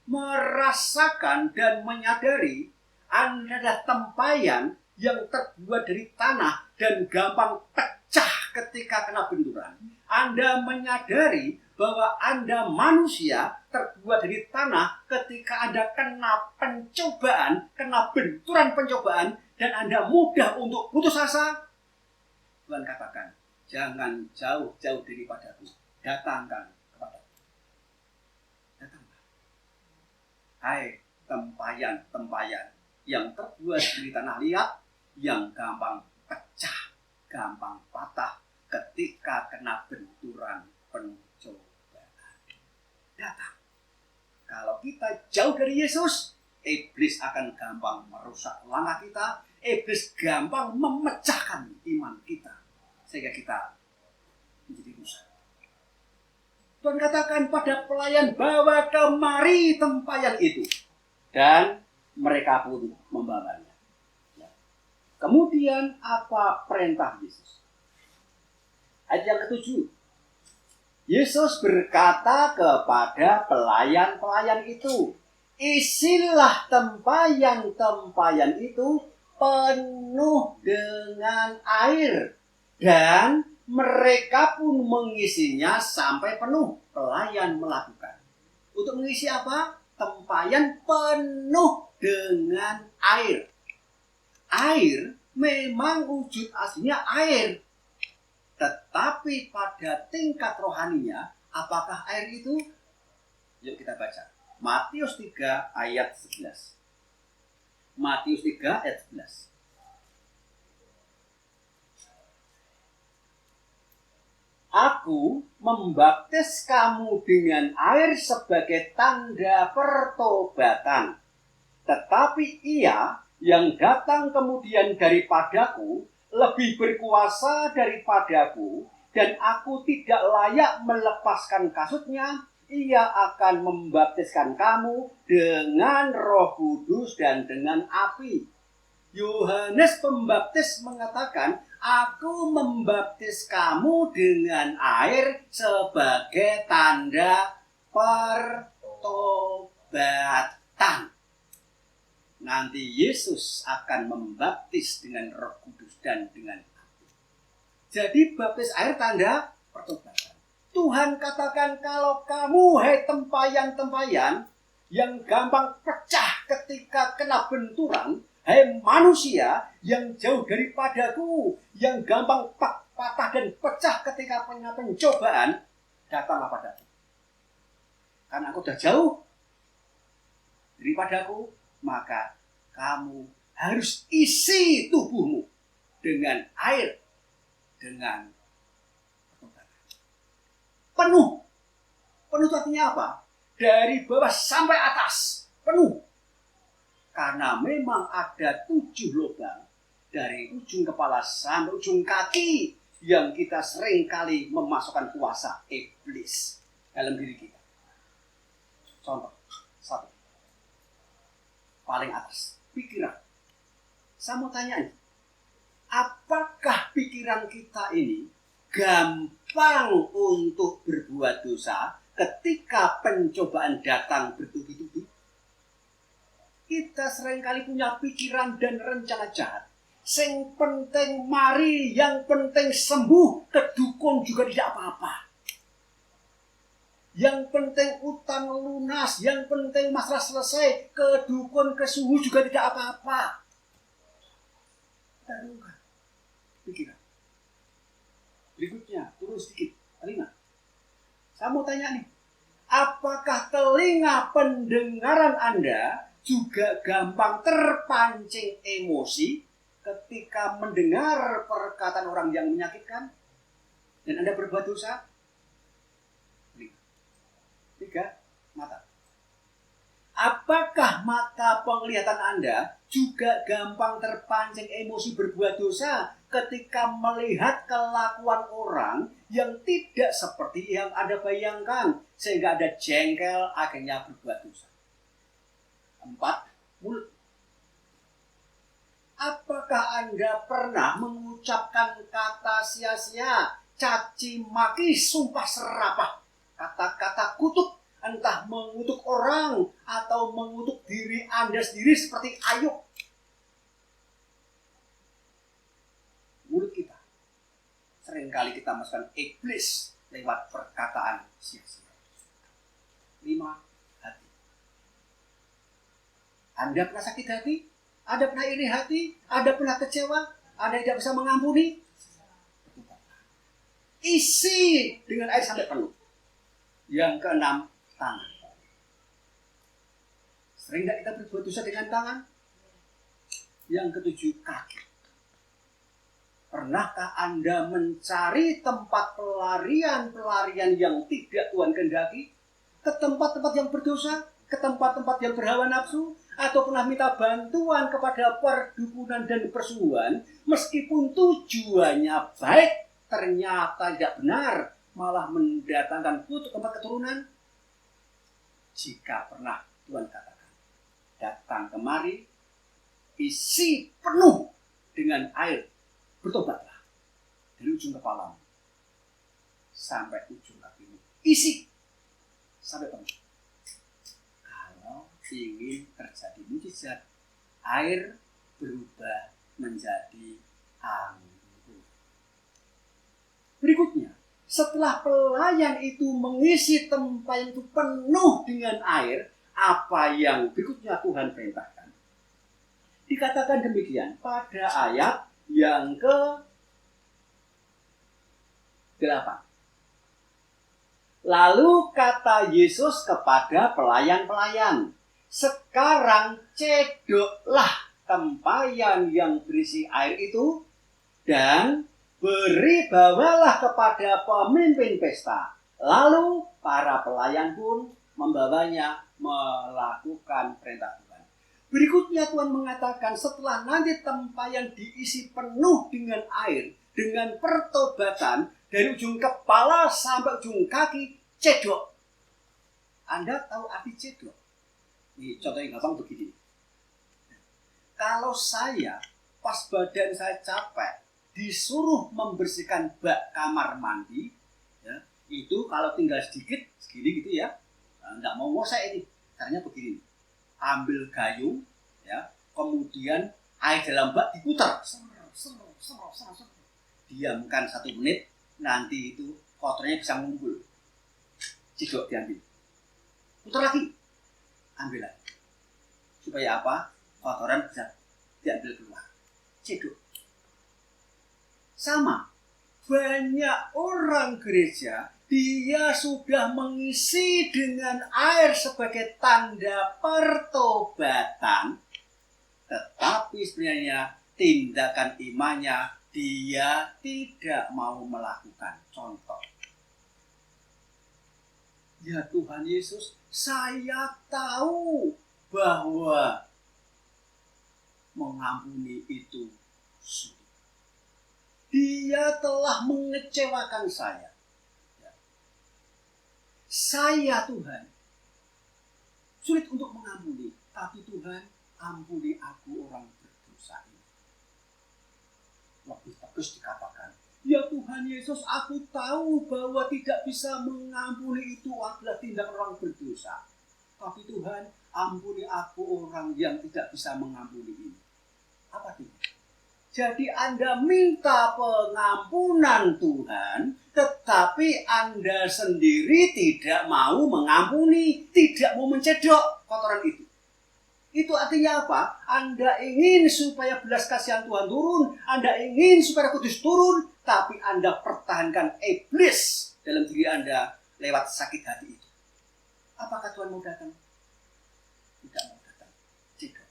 merasakan dan menyadari Anda adalah tempayan yang terbuat dari tanah dan gampang pecah ketika kena benturan. Anda menyadari bahwa Anda manusia terbuat dari tanah ketika Anda kena pencobaan, kena benturan pencobaan, dan Anda mudah untuk putus asa. Tuhan katakan, jangan jauh-jauh daripadaku. Datangkan kepadaku. Datanglah. Hai tempayan-tempayan yang terbuat dari tanah liat, yang gampang pecah, gampang patah ketika kena benturan pencobaan. Datang. Kalau kita jauh dari Yesus, iblis akan gampang merusak langkah kita. Iblis gampang memecahkan iman kita, sehingga kita menjadi rusak. Tuhan katakan pada pelayan, bawa kemari tempayan itu. Dan mereka pun membawanya. Kemudian apa perintah Yesus? Ayat yang ke-7. Yesus berkata kepada pelayan-pelayan itu, isilah tempayan-tempayan itu penuh dengan air. Dan mereka pun mengisinya sampai penuh. Pelayan melakukan. Untuk mengisi apa? Tempayan penuh dengan air. Air memang wujud aslinya air. Tetapi pada tingkat rohaninya, apakah air itu? Yuk kita baca. Matius 3 ayat 11. Matius 3 ayat 11. Aku membaptis kamu dengan air sebagai tanda pertobatan. Tetapi ia yang datang kemudian daripadaku lebih berkuasa daripadaku, dan aku tidak layak melepaskan kasutnya. Ia akan membaptiskan kamu dengan Roh Kudus dan dengan api. Yohanes Pembaptis mengatakan, aku membaptis kamu dengan air sebagai tanda pertobatan. Nanti Yesus akan membaptis dengan Roh Kudus dan dengan api. Jadi baptis air tanda pertobatan. Tuhan katakan, kalau kamu, hai tempayan-tempayan yang gampang pecah ketika kena benturan, hai manusia yang jauh daripadaku, yang gampang patah dan pecah ketika kena pencobaan, datanglah padaku. Karena aku sudah jauh daripadaku, maka kamu harus isi tubuhmu dengan air, dengan penuh. Penuh itu artinya apa? Dari bawah sampai atas, penuh. Karena memang ada 7 lubang dari ujung kepala sampai ujung kaki yang kita seringkali memasukkan kuasa iblis dalam diri kita. Contoh, 1. Paling atas, pikiran. Saya mau tanya ini, apakah pikiran kita ini gampang untuk berbuat dosa ketika pencobaan datang bertubi-tubi? Kita seringkali punya pikiran dan rencana jahat. Yang penting mari, yang penting sembuh, ke dukun juga tidak apa-apa. Yang penting utang lunas, yang penting masalah selesai, ke dukun, ke suhu juga tidak apa-apa. Kita renungkan pikiran. Berikutnya, turun sedikit, telinga. Saya mau tanya nih, apakah telinga pendengaran Anda juga gampang terpancing emosi ketika mendengar perkataan orang yang menyakitkan dan Anda berbuat dosa? 3, mata. Apakah mata penglihatan Anda juga gampang terpancing emosi berbuat dosa ketika melihat kelakuan orang yang tidak seperti yang Anda bayangkan, sehingga Anda jengkel, akhirnya berbuat dosa? 4, mulut. Apakah Anda pernah mengucapkan kata sia-sia, caci maki, sumpah serapah, kata-kata kutuk, entah mengutuk orang atau mengutuk diri Anda sendiri seperti Ayub? Mulut kita seringkali kita masukkan iblis lewat perkataan sia-sia. 5, hati. Anda pernah sakit hati? Anda pernah iri hati? Anda pernah kecewa? Anda tidak bisa mengampuni? Isi dengan air sampai penuh. Yang ke-6, tangan. Sering tidak kita berbuat dosa dengan tangan? Yang ke-7, kaki. Pernahkah Anda mencari tempat pelarian-pelarian yang tidak Tuhan kehendaki? Ke tempat-tempat yang berdosa? Ke tempat-tempat yang berhawa nafsu? Atau pernah minta bantuan kepada perdukunan dan persuruhan, meskipun tujuannya baik, ternyata tidak benar, malah mendatangkan kutuk tempat keturunan? Jika pernah, Tuhan katakan, datang kemari, isi penuh dengan air, bertobatlah dari ujung kepalamu sampai ujung kakimu. isi sampai penuh. Kalau ingin terjadi mujizat, air berubah menjadi anggur. Berikutnya, setelah pelayan itu mengisi tempat itu penuh dengan air, apa yang berikutnya Tuhan perintahkan? Dikatakan demikian pada ayat yang ke-8. Lalu kata Yesus kepada pelayan-pelayan, sekarang cedoklah tempayan yang berisi air itu dan bawalah kepada pemimpin pesta. Lalu para pelayan pun membawanya melakukan perintah Tuhan. Berikutnya Tuhan mengatakan setelah nanti tempayan diisi penuh dengan air, dengan pertobatan dari ujung kepala sampai ujung kaki, cedok. Anda tahu arti cedok? Ini contohnya gampang begini. Kalau saya pas badan saya capek, disuruh membersihkan bak kamar mandi, ya, itu kalau tinggal sedikit, segini gitu ya, nggak mau ngosek ini. Caranya begini, ambil gayung, ya, kemudian air dalam bak diputar, diamkan 1 menit, nanti itu kotornya bisa ngumpul. Cedok diambil, putar lagi, ambil lagi, supaya apa? Kotoran bisa diambil keluar. Cedok. Sama, banyak orang gereja dia sudah mengisi dengan air sebagai tanda pertobatan, tetapi sebenarnya tindakan imannya dia tidak mau melakukan. Contoh, ya Tuhan Yesus, saya tahu bahwa mengampuni itu sulit. Dia telah mengecewakan saya. Saya Tuhan sulit untuk mengampuni, tapi Tuhan ampuni aku orang berdosa ini. Lebih bagus dikatakan, ya Tuhan Yesus, aku tahu bahwa tidak bisa mengampuni itu adalah tindak orang berdosa. Tapi Tuhan, ampuni aku orang yang tidak bisa mengampuni ini. Apa itu? Jadi Anda minta pengampunan Tuhan, tetapi Anda sendiri tidak mau mengampuni, tidak mau mencedok kotoran itu. Itu artinya apa? Anda ingin supaya belas kasihan Tuhan turun, Anda ingin supaya kudus turun, tapi Anda pertahankan iblis dalam diri Anda lewat sakit hati itu. Apakah Tuhan mau datang? Tidak mau datang. Cedok.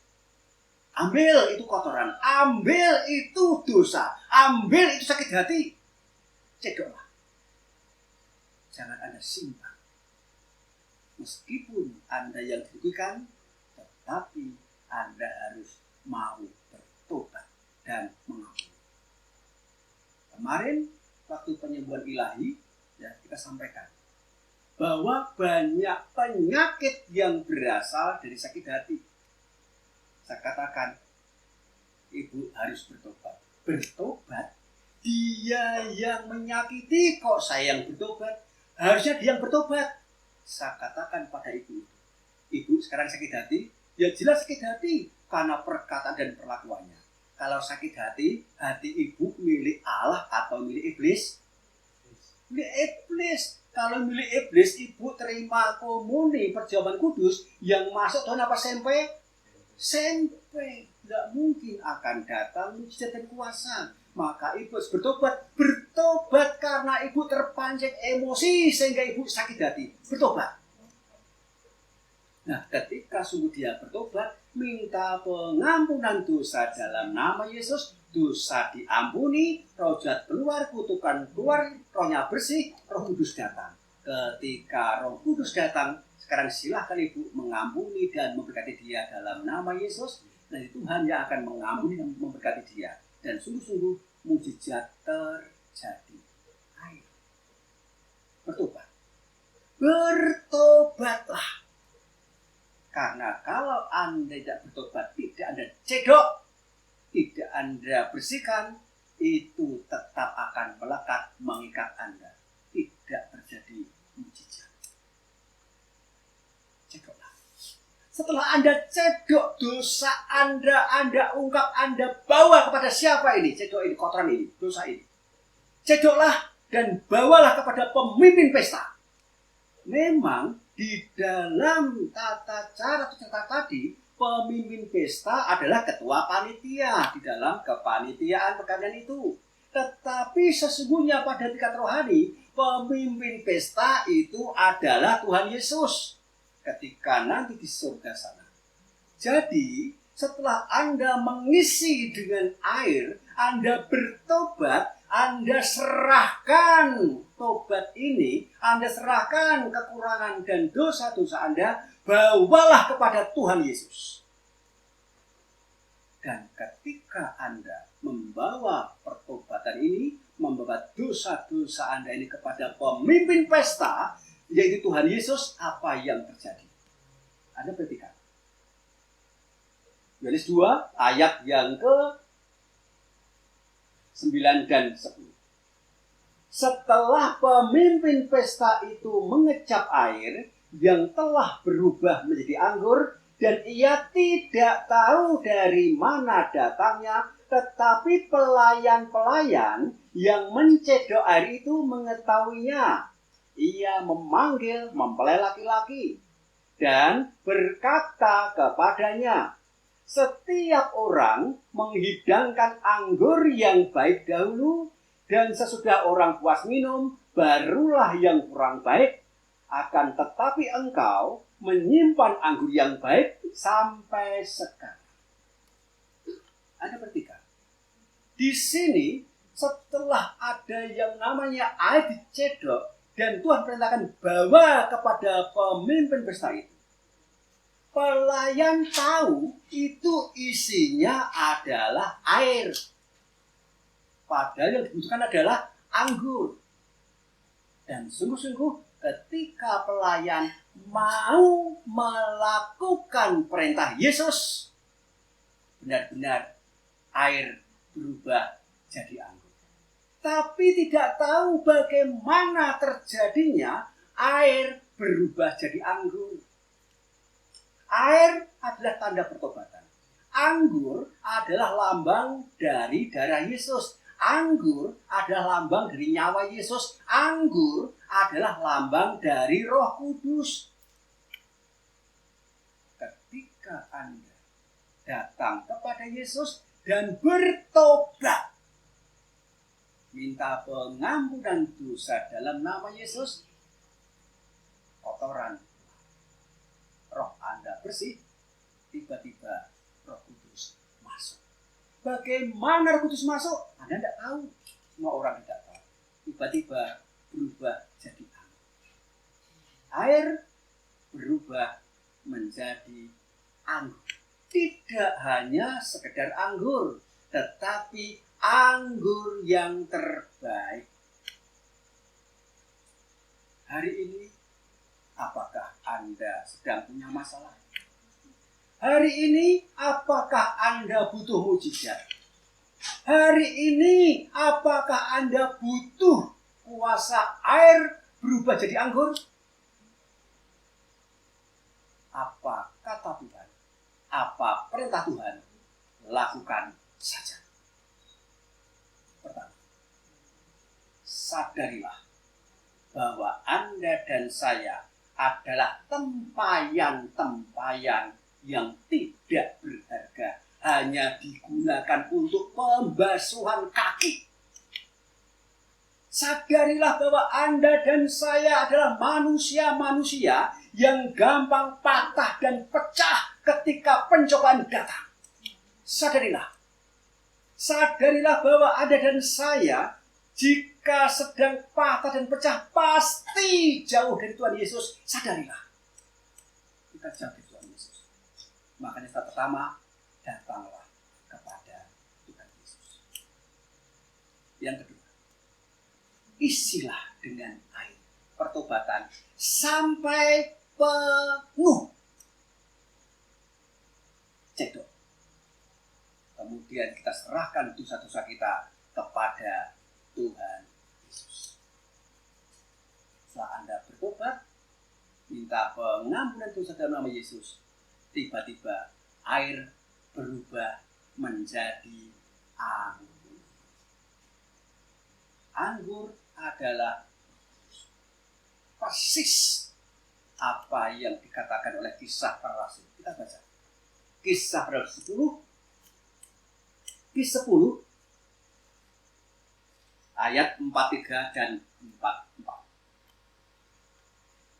Ambil itu kotoran, ambil itu dosa, ambil itu sakit hati. Cedoklah. Jangan Anda simpan. Meskipun Anda yang dirugikan, tetapi Anda harus mau bertobat dan mengampuni. Kemarin waktu penyembuhan ilahi, ya, kita sampaikan bahwa banyak penyakit yang berasal dari sakit hati. Saya katakan, ibu harus bertobat. Bertobat, dia yang menyakiti kok saya yang bertobat. Harusnya dia yang bertobat. Saya katakan pada ibu, ibu sekarang sakit hati, ya jelas sakit hati karena perkataan dan perlakuannya. Kalau sakit hati, hati ibu milik Allah atau milik iblis? Milik iblis. Kalau milik iblis, ibu terima komuni perjamuan kudus yang masuk daun apa sempe? Sempe. Tidak mungkin akan datang mujizat dan kuasa. Maka ibu harus bertobat. Bertobat karena ibu terpancing emosi sehingga ibu sakit hati. Bertobat. Nah, ketika sungguh dia bertobat, minta pengampunan dosa dalam nama Yesus, dosa diampuni, roh jahat keluar, kutukan keluar, rohnya bersih, Roh Kudus datang. Ketika Roh Kudus datang, sekarang silahkan ibu mengampuni dan memberkati dia dalam nama Yesus. Dan Tuhan yang akan mengampuni dan memberkati dia. Dan sungguh-sungguh mujizat terjadi. Ayo, bertobat. Bertobatlah. Karena kalau Anda tidak bertobat, tidak Anda cedok, tidak Anda bersihkan, itu tetap akan melekat mengikat Anda. Tidak terjadi mujizat. cedoklah. Setelah Anda cedok dosa Anda ungkap, Anda bawa kepada siapa ini? Cedok ini, kotoran ini, dosa ini. Cedoklah dan bawalah kepada pemimpin pesta. Memang di dalam tata cara atau cerita tadi, pemimpin pesta adalah ketua panitia di dalam kepanitiaan perkawinan itu. Tetapi sesungguhnya pada tingkat rohani, pemimpin pesta itu adalah Tuhan Yesus ketika nanti di surga sana. Jadi setelah Anda mengisi dengan air, Anda bertobat, Anda serahkan tobat ini, Anda serahkan kekurangan dan dosa-dosa Anda, bawalah kepada Tuhan Yesus. Dan ketika Anda membawa pertobatan ini, membawa dosa-dosa Anda ini kepada pemimpin pesta, yaitu Tuhan Yesus, apa yang terjadi? Anda perhatikan. Yohanes 2 ayat yang ke-9 dan 10. Setelah pemimpin pesta itu mengecap air yang telah berubah menjadi anggur, dan ia tidak tahu dari mana datangnya, tetapi pelayan-pelayan yang mencedok air itu mengetahuinya. Ia memanggil mempelai laki-laki dan berkata kepadanya, setiap orang menghidangkan anggur yang baik dahulu, dan sesudah orang puas minum, barulah yang kurang baik. Akan tetapi engkau menyimpan anggur yang baik sampai sekarang. Anda perhatikan. Di sini setelah ada yang namanya air dicedok dan Tuhan perintahkan bawa kepada pemimpin pesta itu. Pelayan tahu itu isinya adalah air. Padahal yang dibutuhkan adalah anggur. Dan sungguh-sungguh ketika pelayan mau melakukan perintah Yesus, benar-benar air berubah jadi anggur. Tapi tidak tahu bagaimana terjadinya air berubah jadi anggur. Air adalah tanda pertobatan. Anggur adalah lambang dari darah Yesus. Anggur adalah lambang dari nyawa Yesus. Anggur adalah lambang dari Roh Kudus. Ketika Anda datang kepada Yesus dan bertobat, minta pengampunan dosa dalam nama Yesus, kotoran, roh Anda bersih, tiba-tiba Roh Kudus masuk. Bagaimana Roh Kudus masuk? Anda tidak tahu. Semua orang tidak tahu. Tiba-tiba berubah jadi anggur. Air berubah menjadi anggur. Tidak hanya sekedar anggur, tetapi anggur yang terbaik. Hari ini, apakah Anda sedang punya masalah? Hari ini, apakah Anda butuh mujizat? Hari ini, apakah Anda butuh kuasa air berubah jadi anggur? Apa kata Tuhan? Apa perintah Tuhan? Lakukan saja. Pertama, sadarilah bahwa Anda dan saya adalah tempayan-tempayan yang tidak berharga, hanya digunakan untuk pembasuhan kaki. Sadarilah bahwa Anda dan saya adalah manusia-manusia yang gampang patah dan pecah ketika pencobaan datang. Sadarilah bahwa Anda dan saya jika sedang patah dan pecah pasti jauh dari Tuhan Yesus. Sadarilah kita jauh dari Tuhan Yesus. Makanya step pertama, datanglah kepada Tuhan Yesus. Yang kedua, isilah dengan air pertobatan sampai penuh. Cedok. Kemudian kita serahkan dosa-dosa kita kepada Tuhan Yesus. Setelah Anda bertobat, minta pengampunan dosa dalam nama Yesus, tiba-tiba air berubah menjadi anggur. Anggur adalah persis apa yang dikatakan oleh Kisah Para Rasul. Kita baca Kisah Para Rasul 10 ayat 43 dan 44.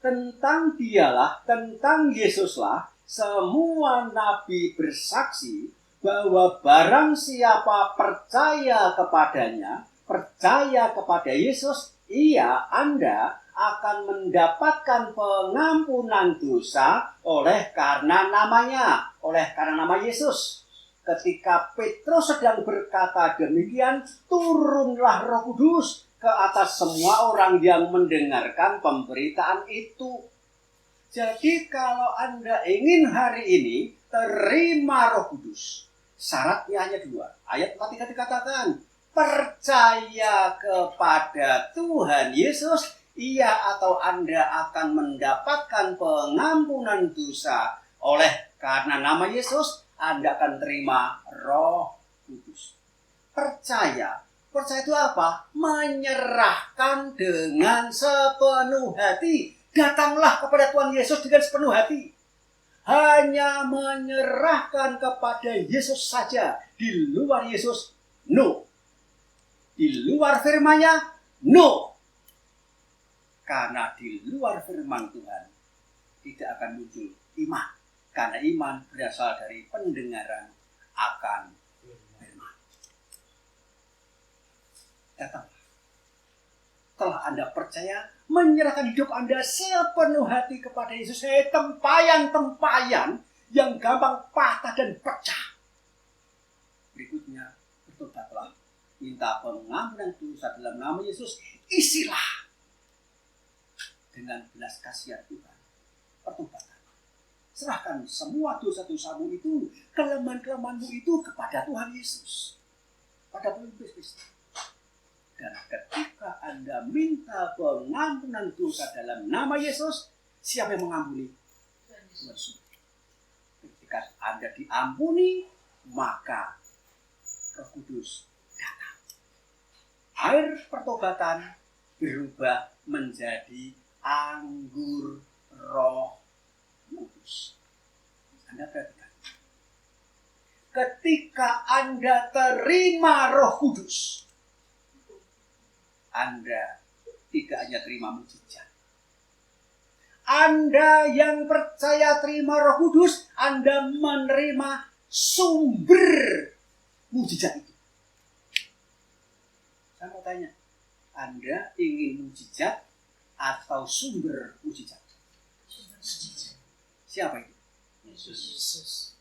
Tentang dialah, tentang Yesuslah, semua nabi bersaksi bahwa barang siapa percaya kepadanya, percaya kepada Yesus, Anda akan mendapatkan pengampunan dosa oleh karena namanya, oleh karena nama Yesus. Ketika Petrus sedang berkata demikian, turunlah Roh Kudus ke atas semua orang yang mendengarkan pemberitaan itu. Jadi kalau Anda ingin hari ini terima Roh Kudus, syaratnya hanya 2. Ayat 43 dikatakan, percaya kepada Tuhan Yesus, atau Anda akan mendapatkan pengampunan dosa. Oleh karena nama Yesus, Anda akan terima Roh Kudus. Percaya itu apa? Menyerahkan dengan sepenuh hati. Datanglah kepada Tuhan Yesus dengan sepenuh hati. Hanya menyerahkan kepada Yesus saja. Di luar Yesus, no. Di luar firman-Nya, no. Karena di luar firman Tuhan tidak akan muncul iman. Karena iman berasal dari pendengaran akan firman. Datanglah. Setelah Anda percaya, menyerahkan hidup Anda sepenuh hati kepada Yesus, tempayan-tempayan yang gampang patah dan pecah. Berikutnya, bertobatlah, minta pengampunan dosa dalam nama Yesus, isilah dengan belas kasihan Tuhan, pertobatan. Serahkan semua dosa-dosamu itu, kelemahan-kelemahanmu itu kepada Tuhan Yesus, pada pemimpin Kristus. Dan ketika Anda minta pengampunan dosa dalam nama Yesus, siapa yang mengampuni? Tuhan Yesus. Ketika Anda diampuni, maka Roh Kudus datang. Air pertobatan berubah menjadi anggur Roh Kudus. Anda perhatikan. Ketika Anda terima Roh Kudus, Anda tidak hanya terima mujizat. Anda yang percaya terima Roh Kudus, Anda menerima sumber mujizat itu. Saya mau tanya, Anda ingin mujizat atau sumber mujizat? Siapa itu? Yesus.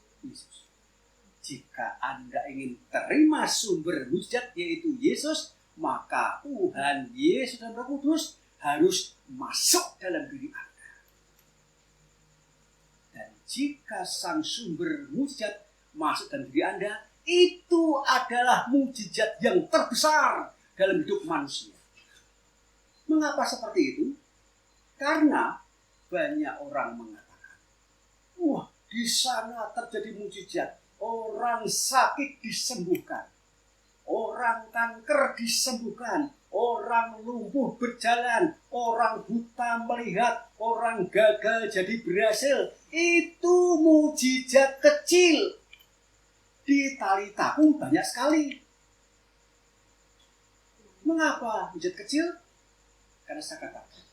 Jika Anda ingin terima sumber mujizat yaitu Yesus, maka Tuhan Yesus dan Roh Kudus harus masuk dalam diri Anda. Dan jika sang sumber mujizat masuk dalam diri Anda, itu adalah mujizat yang terbesar dalam hidup manusia. Mengapa seperti itu? Karena banyak orang mengatakan, wah, di sana terjadi mujizat. Orang sakit disembuhkan. Orang kanker disembuhkan. Orang lumpuh berjalan. Orang buta melihat. Orang gagal jadi berhasil. Itu mujizat kecil. Di tali tapung banyak sekali. Mengapa mujizat kecil? Karena saya katakan,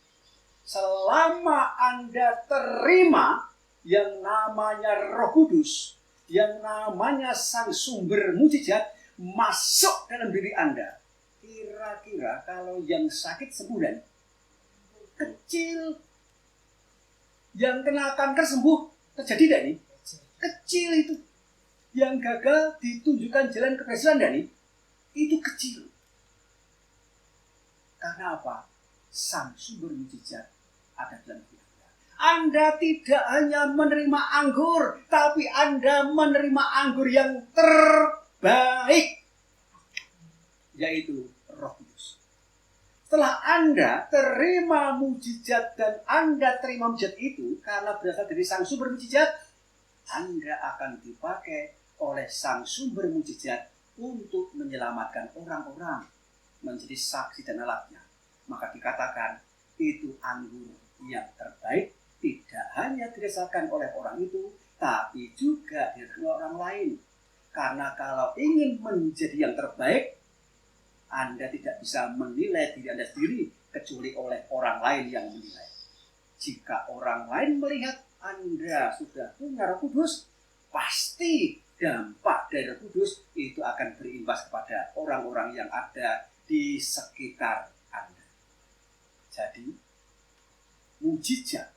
selama Anda terima yang namanya Roh Kudus, yang namanya sang sumber mujizat masuk dalam diri Anda, kira-kira kalau yang sakit sembuh dan kecil, yang kena kanker sembuh, terjadi tidak nih? Kecil itu. Yang gagal ditunjukkan jalan keberhasilan dan itu kecil. Karena apa? Sang sumber mujizat ada dalam diri Anda. Anda tidak hanya menerima anggur, tapi Anda menerima anggur yang terbaik, yaitu Roh Kudus. Setelah Anda terima mujizat dan Anda terima mujizat itu karena berasal dari sang sumber mujizat, Anda akan dipakai oleh sang sumber mujizat untuk menyelamatkan orang-orang menjadi saksi dan alatnya. Maka dikatakan itu anggur yang terbaik tidak hanya dirasakan oleh orang itu, tapi juga dirasakan oleh orang lain. Karena kalau ingin menjadi yang terbaik, Anda tidak bisa menilai diri Anda sendiri kecuali oleh orang lain yang menilai. Jika orang lain melihat Anda sudah punya Roh Kudus, pasti dampak dari Roh Kudus itu akan berimbas kepada orang-orang yang ada di sekitar Anda. Jadi, mujizat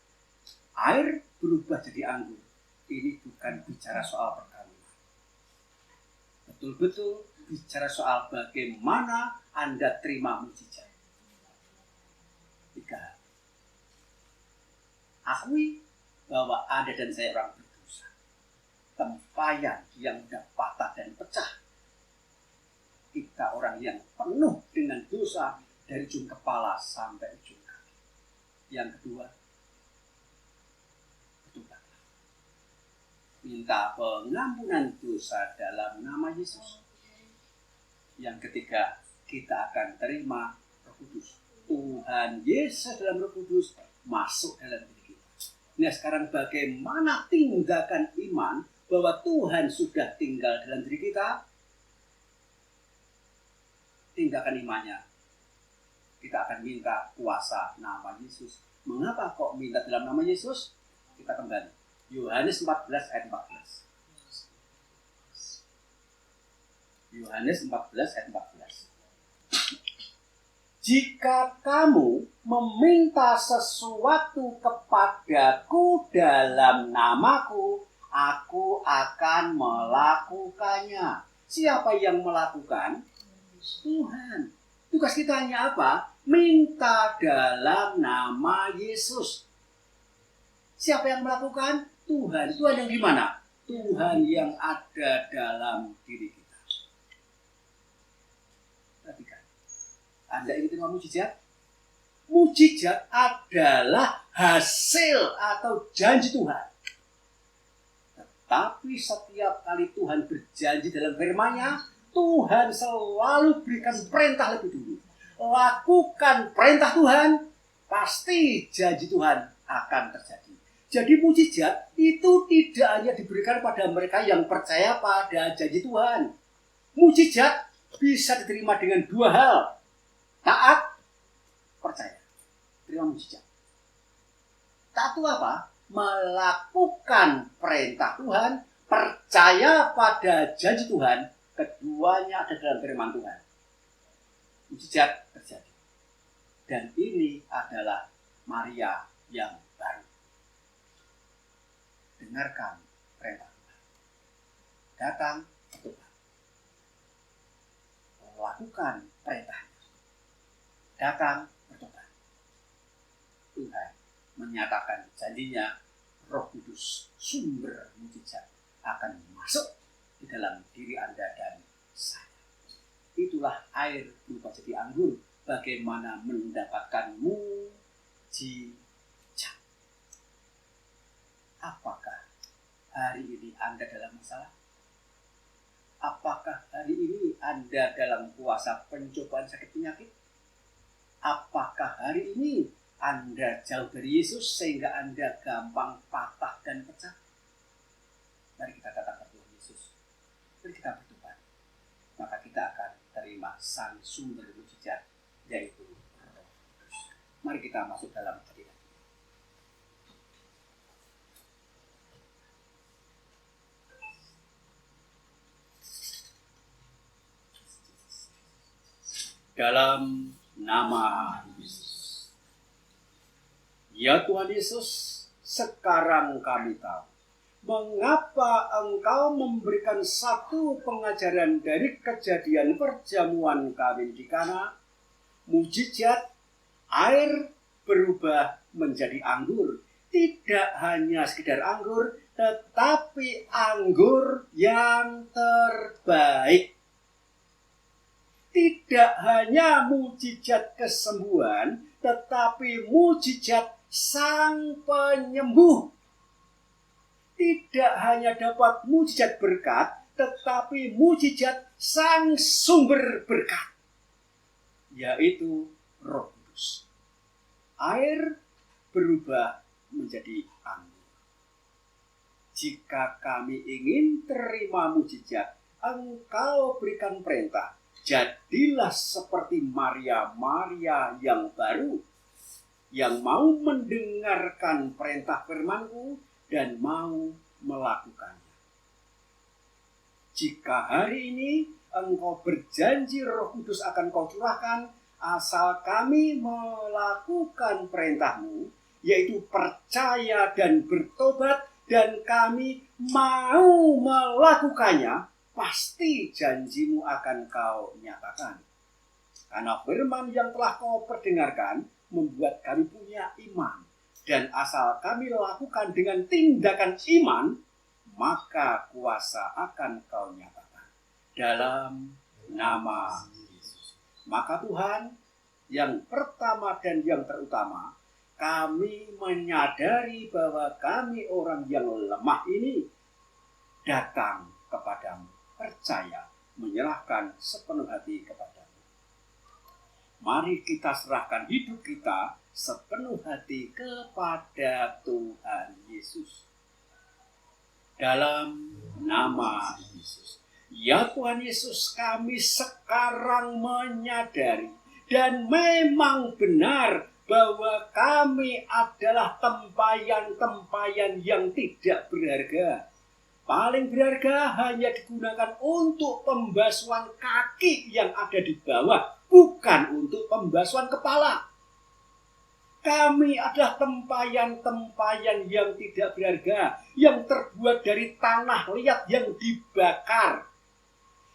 air berubah jadi anggur ini bukan bicara soal perkawinan. Betul-betul bicara soal bagaimana Anda terima mujizat. 3. Akui bahwa Anda dan saya orang berdosa. Tempayan yang mudah patah dan pecah. Kita orang yang penuh dengan dosa dari ujung kepala sampai ujung kaki. Yang kedua, bertobatlah. Minta pengampunan dosa dalam nama Yesus. Yang ketiga, kita akan terima Roh Kudus. Tuhan Yesus dalam Roh Kudus masuk dalam diri kita. Nah, sekarang bagaimana tindakan iman bahwa Tuhan sudah tinggal dalam diri kita? Tindakan imannya, kita akan minta kuasa nama Yesus. Mengapa kok minta dalam nama Yesus? Kita kembali. Yohanes 14 ayat 14. Yohanes 14 ayat 14. Jika kamu meminta sesuatu kepadaku dalam namaku, aku akan melakukannya. Siapa yang melakukan? Tuhan. Tugas kita hanya apa? Minta dalam nama Yesus. Siapa yang melakukan? Tuhan. Tuhan yang di mana? Tuhan yang ada dalam diri kita. Perhatikan. Anda ingin terima mujizat? Mujizat adalah hasil atau janji Tuhan. Tetapi setiap kali Tuhan berjanji dalam firman-Nya, Tuhan selalu berikan perintah lebih dulu. Lakukan perintah Tuhan, pasti janji Tuhan akan terjadi. Jadi mujizat itu tidak hanya diberikan pada mereka yang percaya pada janji Tuhan. Mujizat bisa diterima dengan 2 hal. Taat, percaya. Terima mujizat. Taat itu apa? Melakukan perintah Tuhan, percaya pada janji Tuhan. Keduanya ada dalam firman Tuhan. Mujizat terjadi. Dan ini adalah Maria yang baru. Dengarkan perintah Tuhan. Datang ke Tuhan. Lakukan perintahnya. Datang bertobat. Tuhan menyatakan janjinya, Roh Kudus sumber mujizat akan masuk di dalam diri Anda dan saya. Itulah air berubah jadi anggur. Bagaimana mendapatkan mujizat? Apakah hari ini Anda dalam masalah? Apakah hari ini Anda dalam kuasa pencobaan sakit penyakit? Apakah hari ini Anda jauh dari Yesus sehingga Anda gampang patah dan pecah? Mari kita datang ke Tuhan Yesus. Mari kita bertobat. Maka kita akan terima sang sumber mujizat, yaitu Roh Kudus. Mari kita masuk dalam hadirat. Dalam nama Yesus. Ya Tuhan Yesus, sekarang kami tahu mengapa Engkau memberikan satu pengajaran dari kejadian perjamuan kawin di Kana, mujizat air berubah menjadi anggur. Tidak hanya sekedar anggur, tetapi anggur yang terbaik. tidak hanya mujizat kesembuhan, tetapi mujizat Sang Penyembuh. Tidak hanya dapat mujizat berkat, tetapi mujizat Sang Sumber berkat, yaitu Roh Kudus. Air berubah menjadi anggur. Jika kami ingin terima mujizat, Engkau berikan perintah, jadilah seperti Maria yang baru, yang mau mendengarkan perintah firman-Ku dan mau melakukannya. Jika hari ini Engkau berjanji Roh Kudus akan Kau curahkan, asal kami melakukan perintah-Mu, yaitu percaya dan bertobat, dan kami mau melakukannya, pasti janji-Mu akan Kau nyatakan. Karena firman yang telah Kau perdengarkan membuat kami punya iman. Dan asal kami lakukan dengan tindakan iman, maka kuasa akan Kau nyatakan. Dalam nama Yesus. Maka Tuhan, yang pertama dan yang terutama, kami menyadari bahwa kami orang yang lemah ini datang kepadamu, percaya, menyerahkan sepenuh hati kepadamu. Mari kita serahkan hidup kita sepenuh hati kepada Tuhan Yesus. Dalam nama Yesus. Ya Tuhan Yesus, kami sekarang menyadari dan memang benar bahwa kami adalah tempayan-tempayan yang tidak berharga. Paling berharga hanya digunakan untuk pembasuhan kaki yang ada di bawah, bukan untuk pembasuhan kepala. Kami adalah tempayan-tempayan yang tidak berharga, yang terbuat dari tanah liat yang dibakar.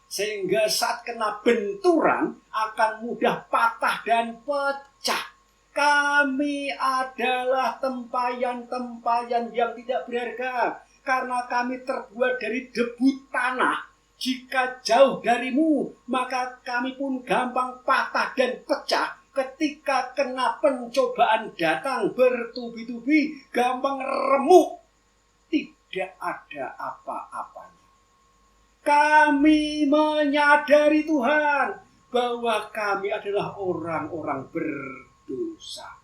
Sehingga saat kena benturan akan mudah patah dan pecah. Kami adalah tempayan-tempayan yang tidak berharga, karena kami terbuat dari debu tanah. Jika jauh darimu, maka kami pun gampang patah dan pecah. Ketika kena pencobaan datang bertubi-tubi, gampang remuk. Tidak ada apa-apanya. Kami menyadari Tuhan bahwa kami adalah orang-orang berdosa.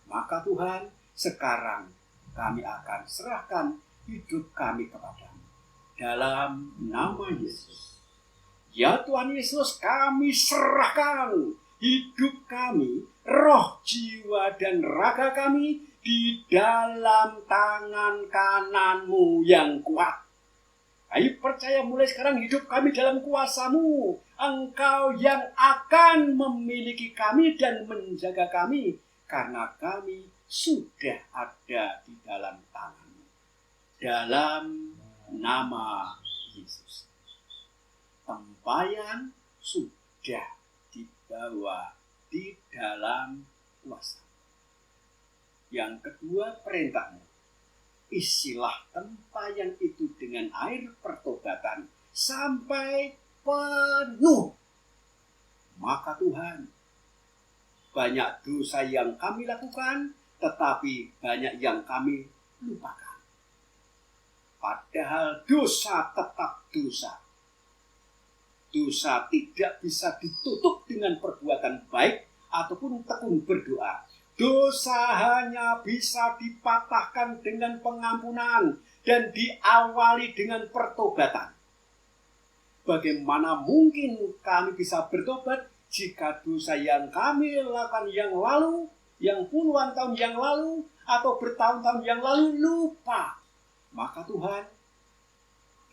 Maka Tuhan, sekarang kami akan serahkan hidup kami kepadamu. Dalam nama Yesus. Ya Tuhan Yesus, kami serahkan hidup kami, roh, jiwa, dan raga kami di dalam tangan kanan-Mu yang kuat. Kami percaya mulai sekarang hidup kami dalam kuasa-Mu. Engkau yang akan memiliki kami dan menjaga kami, karena kami sudah ada di dalam tangan-Mu. Dalam nama Yesus. Tempayan sudah dibawa di dalam kuasa. Yang kedua, perintah-Mu. Isilah tempayan itu dengan air pertobatan sampai penuh. Maka Tuhan, banyak dosa yang kami lakukan, tetapi banyak yang kami lupakan. Padahal dosa tetap dosa. Dosa tidak bisa ditutup dengan perbuatan baik ataupun tekun berdoa. Dosa hanya bisa dipatahkan dengan pengampunan dan diawali dengan pertobatan. Bagaimana mungkin kami bisa bertobat jika dosa yang kami lakukan yang lalu, yang puluhan tahun yang lalu, atau bertahun-tahun yang lalu lupa? Maka Tuhan,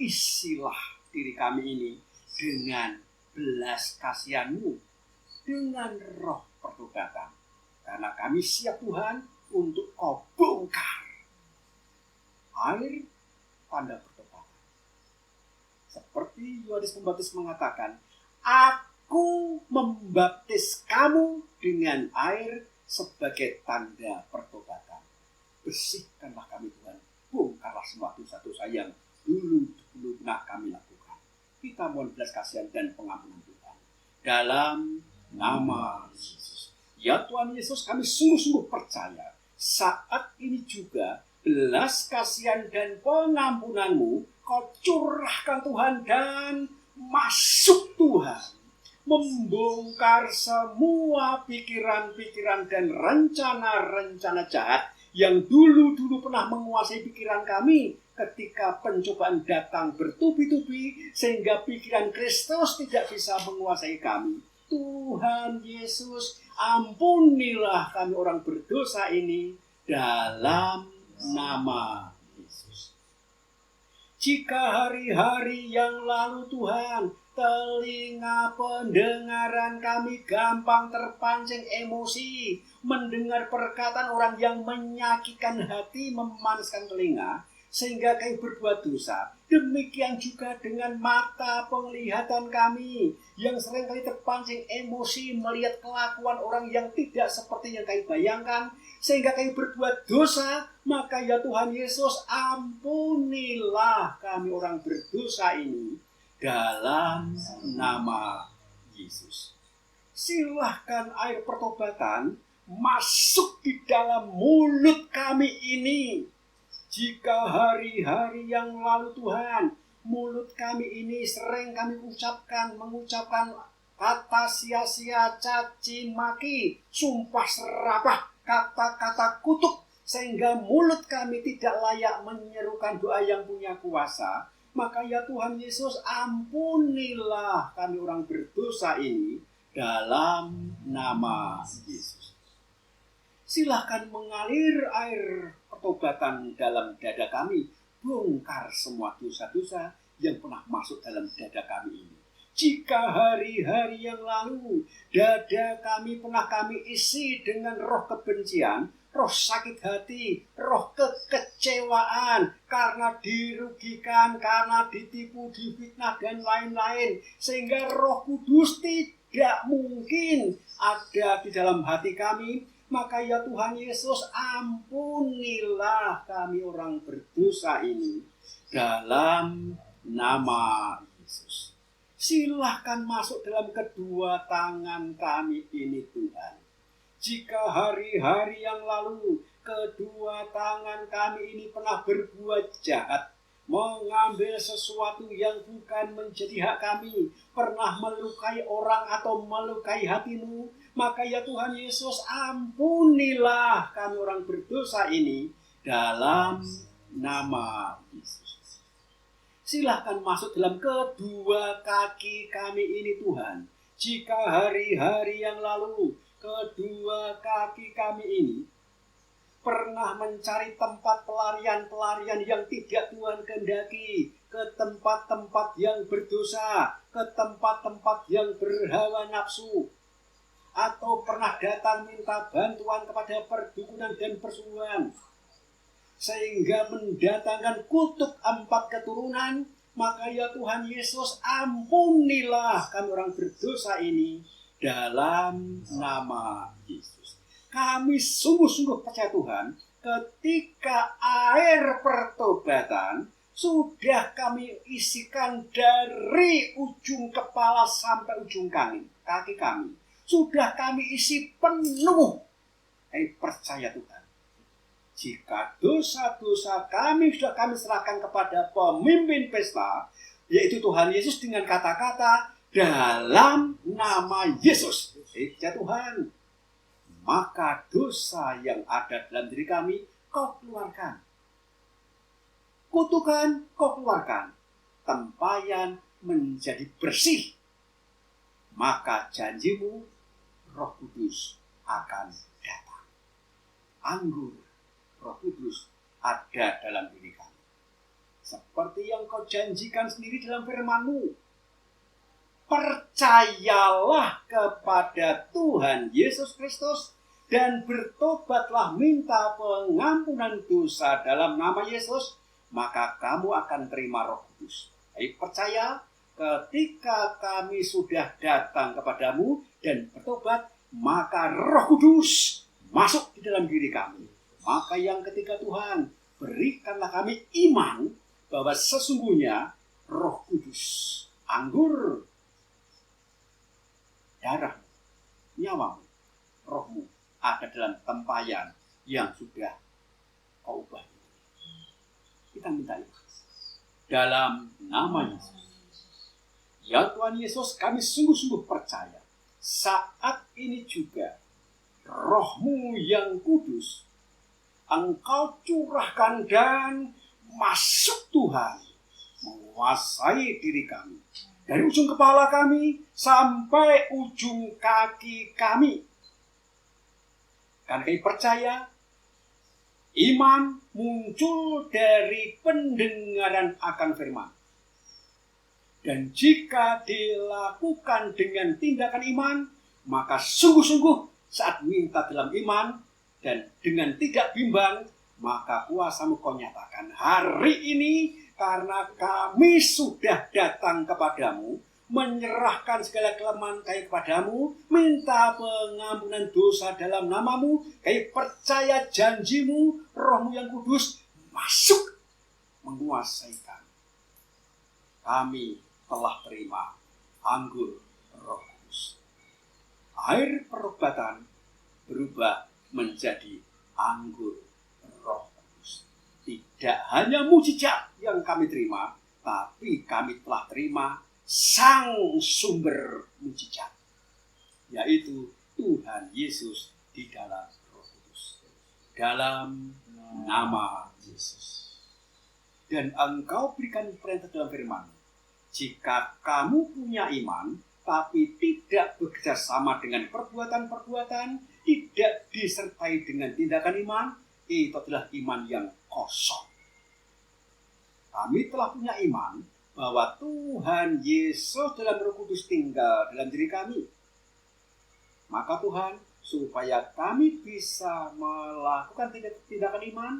isilah diri kami ini dengan belas kasihan-Mu, dengan roh pertobatan. Karena kami siap Tuhan untuk Kau bongkar air tanda pertobatan. Seperti Yohanes Pembaptis mengatakan, Aku membaptis kamu dengan air sebagai tanda pertobatan. Bersihkanlah kami Tuhan, bongkarlah semua dosa-dosa yang dulu pernah kami lakukan. Kita mohon belas kasihan dan pengampunan Tuhan. dalam nama Yesus. Ya Tuhan Yesus, kami sungguh-sungguh percaya saat ini juga belas kasihan dan pengampunan-Mu Kau curahkan Tuhan, dan masuk Tuhan, membongkar semua pikiran-pikiran dan rencana-rencana jahat yang dulu-dulu pernah menguasai pikiran kami ketika pencobaan datang bertubi-tubi sehingga pikiran Kristus tidak bisa menguasai kami. Tuhan Yesus, ampunilah kami orang berdosa ini dalam nama Yesus. Jika hari-hari yang lalu Tuhan, telinga pendengaran kami gampang terpancing emosi, mendengar perkataan orang yang menyakitkan hati, memanaskan telinga, sehingga kami berbuat dosa. Demikian juga dengan mata penglihatan kami, yang seringkali terpancing emosi melihat kelakuan orang yang tidak seperti yang kami bayangkan, sehingga kami berbuat dosa. Maka ya Tuhan Yesus, ampunilah kami orang berdosa ini dalam nama Yesus. Silahkan air pertobatan masuk di dalam mulut kami ini. Jika hari-hari yang lalu Tuhan, mulut kami ini sering kami mengucapkan kata sia-sia, caci maki, sumpah serapah, kata-kata kutuk, sehingga mulut kami tidak layak menyerukan doa yang punya kuasa. Maka ya Tuhan Yesus, ampunilah kami orang berdosa ini dalam nama Yesus. Silahkan mengalir air pertobatan dalam dada kami, bongkar semua dosa-dosa yang pernah masuk dalam dada kami ini. Jika hari-hari yang lalu dada kami pernah kami isi dengan roh kebencian, roh sakit hati, roh kekecewaan, karena dirugikan, karena ditipu, difitnah, dan lain-lain, sehingga Roh Kudus tidak mungkin ada di dalam hati kami, maka ya Tuhan Yesus, ampunilah kami orang berdosa ini dalam nama Yesus. Silahkan masuk dalam kedua tangan kami ini Tuhan. Jika hari-hari yang lalu kedua tangan kami ini pernah berbuat jahat, mengambil sesuatu yang bukan menjadi hak kami, pernah melukai orang atau melukai hati-Mu, maka ya Tuhan Yesus, ampunilah kami orang berdosa ini dalam nama Yesus. Silahkan masuk dalam kedua kaki kami ini Tuhan. Jika hari-hari yang lalu kedua kaki kami ini pernah mencari tempat pelarian-pelarian yang tidak Tuhan kehendaki, ke tempat-tempat yang berdosa, ke tempat-tempat yang berhawa nafsu, atau pernah datang minta bantuan kepada perdukunan dan persungguhan, sehingga mendatangkan kutuk 4 keturunan, maka ya Tuhan Yesus, ampunilah kami orang berdosa ini dalam nama Yesus. Kami sungguh-sungguh percaya Tuhan, ketika air pertobatan sudah kami isikan dari ujung kepala sampai ujung kaki kami, sudah kami isi penuh. Percaya Tuhan, jika dosa-dosa kami sudah kami serahkan kepada pemimpin pesta, yaitu Tuhan Yesus, dengan kata-kata dalam nama Yesus, ya Tuhan, maka dosa yang ada dalam diri kami Kau keluarkan. Kutukan Kau keluarkan. Tempayan menjadi bersih. Maka janji-Mu, Roh Kudus akan datang. Anggur Roh Kudus ada dalam diri kami. Seperti yang Kau janjikan sendiri dalam firman-Mu. Percayalah kepada Tuhan Yesus Kristus dan bertobatlah, minta pengampunan dosa dalam nama Yesus, maka kamu akan terima Roh Kudus. Percaya, ketika kami sudah datang kepadamu dan bertobat, maka Roh Kudus masuk di dalam diri kami. Maka yang ketiga Tuhan, berikanlah kami iman bahwa sesungguhnya Roh Kudus, anggur darah, nyawamu, rohmu ada dalam tempayan yang sudah kau ubah. Kita minta itu dalam nama Yesus. Ya Tuhan Yesus, kami sungguh-sungguh percaya saat ini juga Roh-Mu yang kudus Engkau curahkan dan masuk Tuhan, menguasai diri kami dari ujung kepala kami sampai ujung kaki kami. Karena kami percaya iman muncul dari pendengaran akan firman. Dan jika dilakukan dengan tindakan iman, maka sungguh-sungguh saat minta dalam iman dan dengan tidak bimbang, maka kuasa-Mu Kau nyatakan hari ini karena kami sudah datang kepadamu, menyerahkan segala kelemahan kami kepadamu, minta pengampunan dosa dalam nama-Mu, kami percaya janji-Mu, Roh-Mu yang kudus masuk menguasai kami. Kami telah terima anggur Roh Kudus. Air pertobatan berubah menjadi anggur Roh Kudus. Tidak hanya mujizat yang kami terima, tapi kami telah terima sang sumber mujizat, yaitu Tuhan Yesus di dalam Roh Kudus. Dalam nama Yesus. Dan Engkau berikan perintah dalam firman, jika kamu punya iman, tapi tidak bekerja sama dengan perbuatan-perbuatan, tidak disertai dengan tindakan iman, itu adalah iman yang kosong. Kami telah punya iman bahwa Tuhan Yesus dalam Roh Kudus tinggal dalam diri kami. Maka Tuhan, supaya kami bisa melakukan tindakan iman,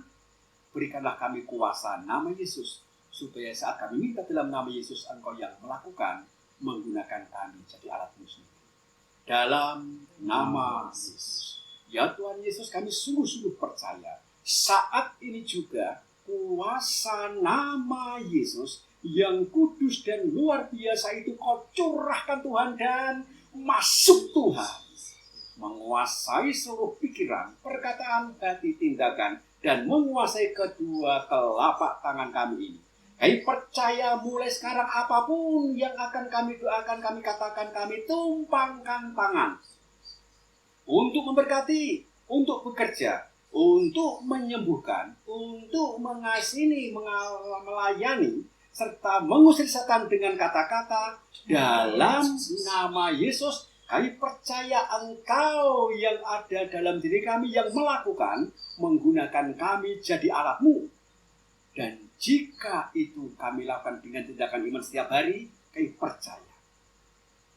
berikanlah kami kuasa nama Yesus, supaya saat kami minta dalam nama Yesus, Engkau yang melakukan, menggunakan kami jadi alat-Mu sendiri. Dalam nama Yesus. Ya Tuhan Yesus, kami sungguh-sungguh percaya saat ini juga kuasa nama Yesus yang kudus dan luar biasa itu Kau curahkan Tuhan, dan masuk Tuhan, menguasai seluruh pikiran, perkataan, hati, tindakan, dan menguasai kedua telapak tangan kami ini. Kami percaya mulai sekarang apapun yang akan kami doakan, kami katakan, kami tumpangkan tangan untuk memberkati, untuk bekerja, untuk menyembuhkan, untuk mengasihi, melayani, serta mengusir setan dengan kata-kata. Dalam nama Yesus, kami percaya Engkau yang ada dalam diri kami yang melakukan, menggunakan kami jadi alat-Mu. Dan jika itu kami lakukan dengan tindakan iman setiap hari, kami percaya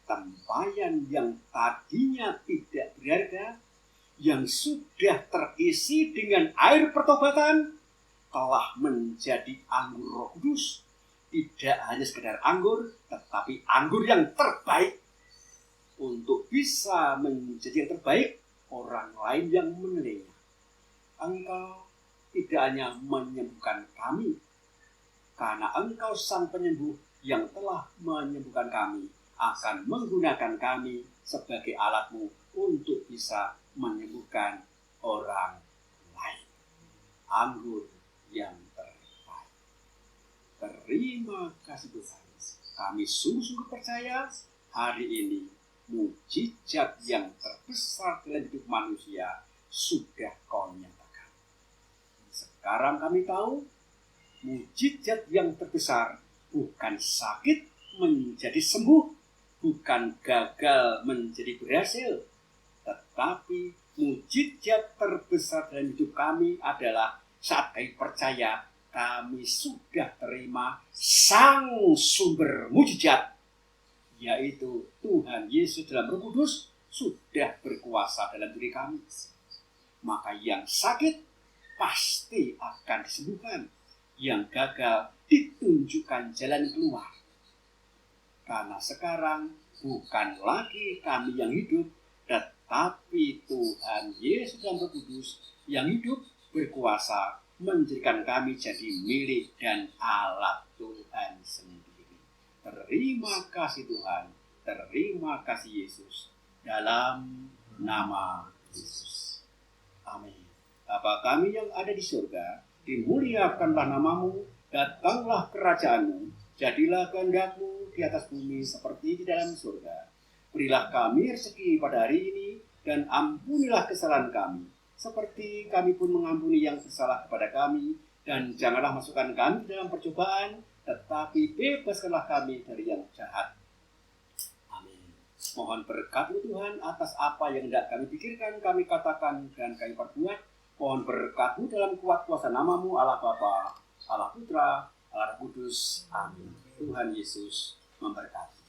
tempayan yang tadinya tidak berharga, yang sudah terisi dengan air pertobatan, telah menjadi anggur Roh Kudus. Tidak hanya sekedar anggur, tetapi anggur yang terbaik. Untuk bisa menjadi yang terbaik, orang lain yang menilainya. Engkau tidak hanya menyembuhkan kami, karena Engkau sang penyembuh yang telah menyembuhkan kami, akan menggunakan kami sebagai alat-Mu untuk bisa menyembuhkan orang lain. Anggur yang terbaik. Terima kasih Tuhan. Kami sungguh-sungguh percaya hari ini mujizat yang terbesar dalam hidup manusia sudah Kau nyatakan. Sekarang kami tahu mujizat yang terbesar bukan sakit menjadi sembuh, bukan gagal menjadi berhasil, tetapi mujizat terbesar dalam hidup kami adalah saat kami percaya kami sudah terima sang sumber mujizat, yaitu Tuhan Yesus dalam Roh Kudus sudah berkuasa dalam diri kami. Maka yang sakit pasti akan disembuhkan, yang gagal ditunjukkan jalan keluar. Karena sekarang bukan lagi kami yang hidup, tetapi Tuhan Yesus dan Roh Kudus yang hidup berkuasa menjadikan kami jadi milik dan alat Tuhan sendiri. Terima kasih Tuhan, terima kasih Yesus. dalam nama Yesus. Amin. Bapa kami yang ada di surga, dimuliakanlah namamu, datanglah kerajaanmu, jadilah kehendak-Mu di atas bumi seperti di dalam surga. Berilah kami rezeki pada hari ini, dan ampunilah kesalahan kami, seperti kami pun mengampuni yang bersalah kepada kami, dan janganlah masukkan kami dalam percobaan, tetapi bebaskanlah kami dari yang jahat. Amin. Mohon berkat-Mu Tuhan atas apa yang hendak kami pikirkan, kami katakan, dan kami perbuat. Mohon berkat-Mu dalam kuat kuasa nama-Mu, Allah Bapa, Allah Putra, Allah Roh Kudus. Amin. Tuhan Yesus memberkati.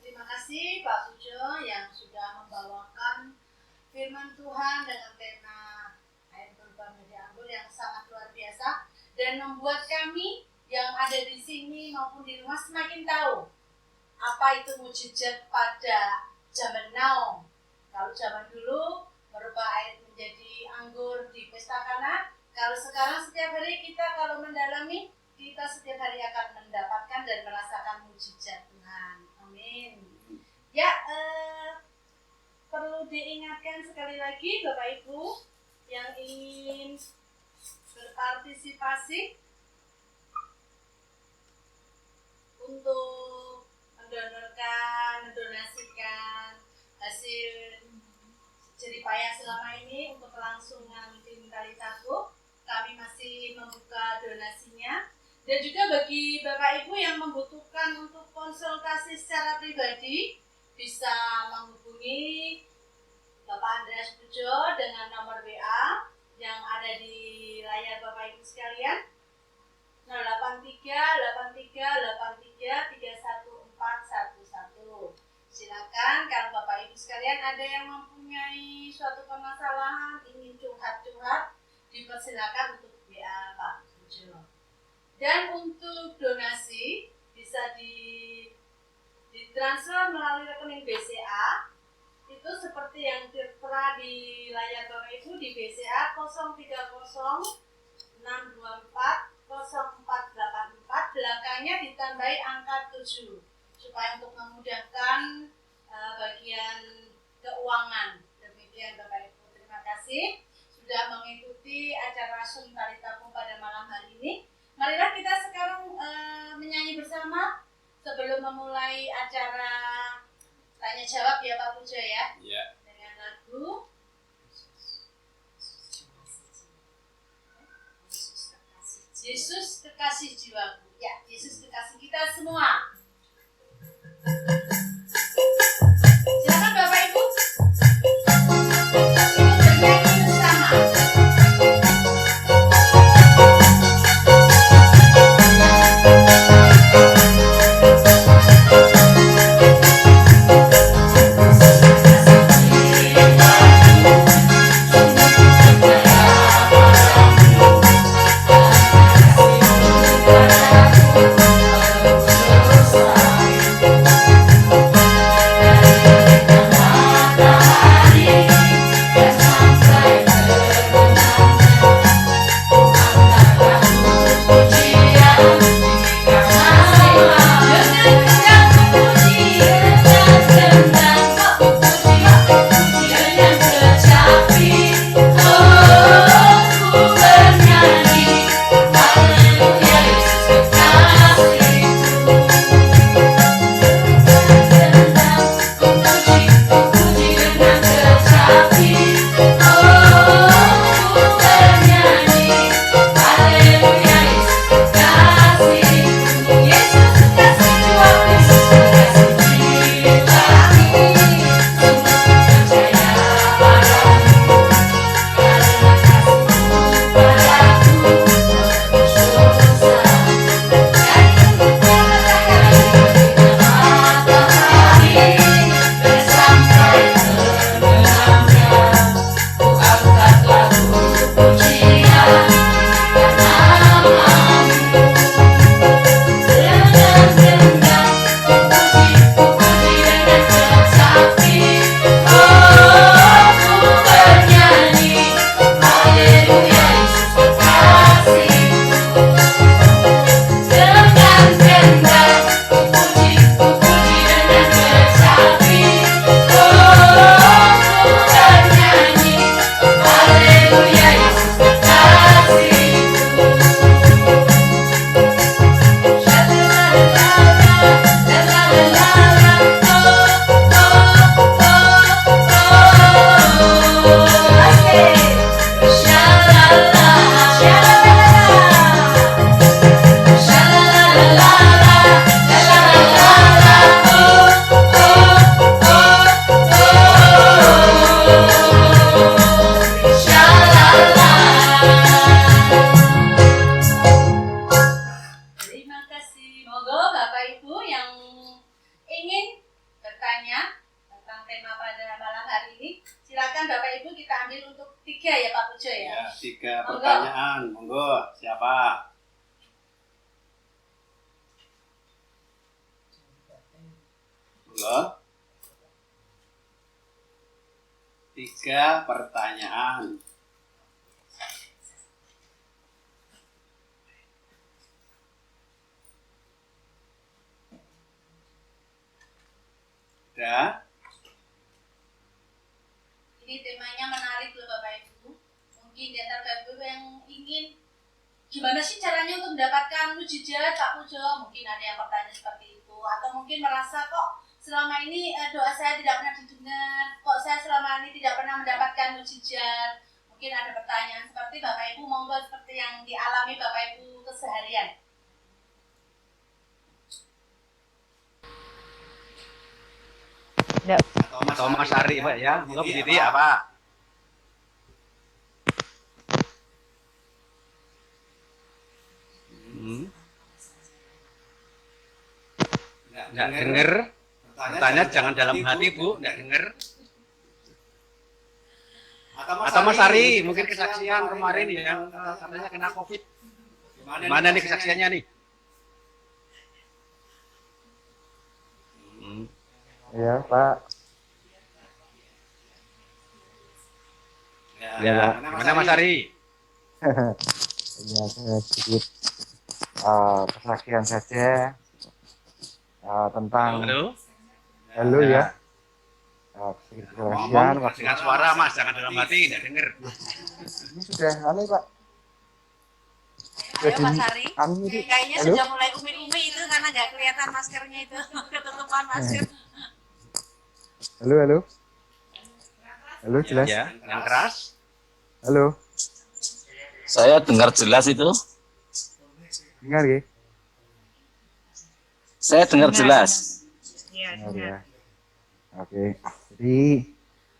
Terima kasih Pak Pujo yang sudah membawakan firman Tuhan dengan tema air berubah menjadi anggur yang sangat luar biasa dan membuat kami yang ada di sini maupun di rumah semakin tahu apa itu mujizat pada zaman now. Kalau zaman dulu merubah air menjadi anggur di pesta Kana, kalau sekarang setiap hari kita kalau mendalami, kita setiap hari akan mendapatkan dan merasakan mujizat Tuhan. Amin. Ya, perlu diingatkan sekali lagi Bapak Ibu yang ingin berpartisipasi untuk mendonasikan hasil jeripayah selama ini untuk kelangsungan tim Talitaku. Kami masih membuka donasinya. Dan juga bagi Bapak Ibu yang membutuhkan untuk konsultasi secara pribadi, bisa menghubungi Bapak Andreas Pujo dengan nomor WA yang ada di layar Bapak Ibu sekalian, 08383833141. Silakan kalau Bapak Ibu sekalian ada yang mempunyai suatu permasalahan, ingin curhat-curhat, dipersilakan untuk WA Pak Pujo. Dan untuk donasi bisa ditransfer melalui rekening BCA. Itu seperti yang tertera di layar Bapak Ibu di BCA 03062404844, belakangnya ditambahi angka 7 supaya untuk memudahkan bagian keuangan. Demikian Bapak Ibu, terima kasih sudah mengikuti acara Sun Talitakum pada malam hari ini. Marilah kita sekarang menyanyi bersama sebelum memulai acara tanya jawab ya Pak Pujo ya. Ya. Dengan lagu Yesus kekasih jiwaku. Ya, Yesus kekasih kita semua. Silakan Bapak Ibu. Ikut bernyanyi bersama. Yesus 3 pertanyaan. Monggo, siapa? Monggo. 3 pertanyaan. Sudah? Ini temanya menarik loh Bapak Ibu. Mungkin di antara Bapak Ibu yang ingin gimana sih caranya untuk mendapatkan mujizat Pak Pujo? Mungkin ada yang bertanya seperti itu. Atau mungkin merasa kok selama ini doa saya tidak pernah didengar. Kok saya selama ini tidak pernah mendapatkan mujizat? Mungkin ada pertanyaan seperti Bapak Ibu, monggo seperti yang dialami Bapak Ibu keseharian. Atau Mas Ari, Pak ya. Monggo Bu Titi apa? Enggak denger. Bertanya jangan dalam hati, Bu, enggak denger. Atau Mas Ari, mungkin kesaksian kemarin yang katanya kena Covid. Gimana nih kesaksiannya nih? Iya, Pak. Ya, gimana Mas Ari? Ya, saya sedikit kesaksian saja tentang Halo? ya. Sedikit kesaksian Ngomong dengan suara Mas, jangan dalam hati, enggak denger. ini sudah baik, Pak. Ayo Mas Ari. Ini Kayaknya halo? sudah mulai umi-umi itu karena nggak kelihatan maskernya itu. Ketutupan masker. Halo. Halo, jelas? Ya, yang keras. Halo, Saya dengar jelas itu. dengar ya? Saya dengar jelas. Dengar ya. Oke, jadi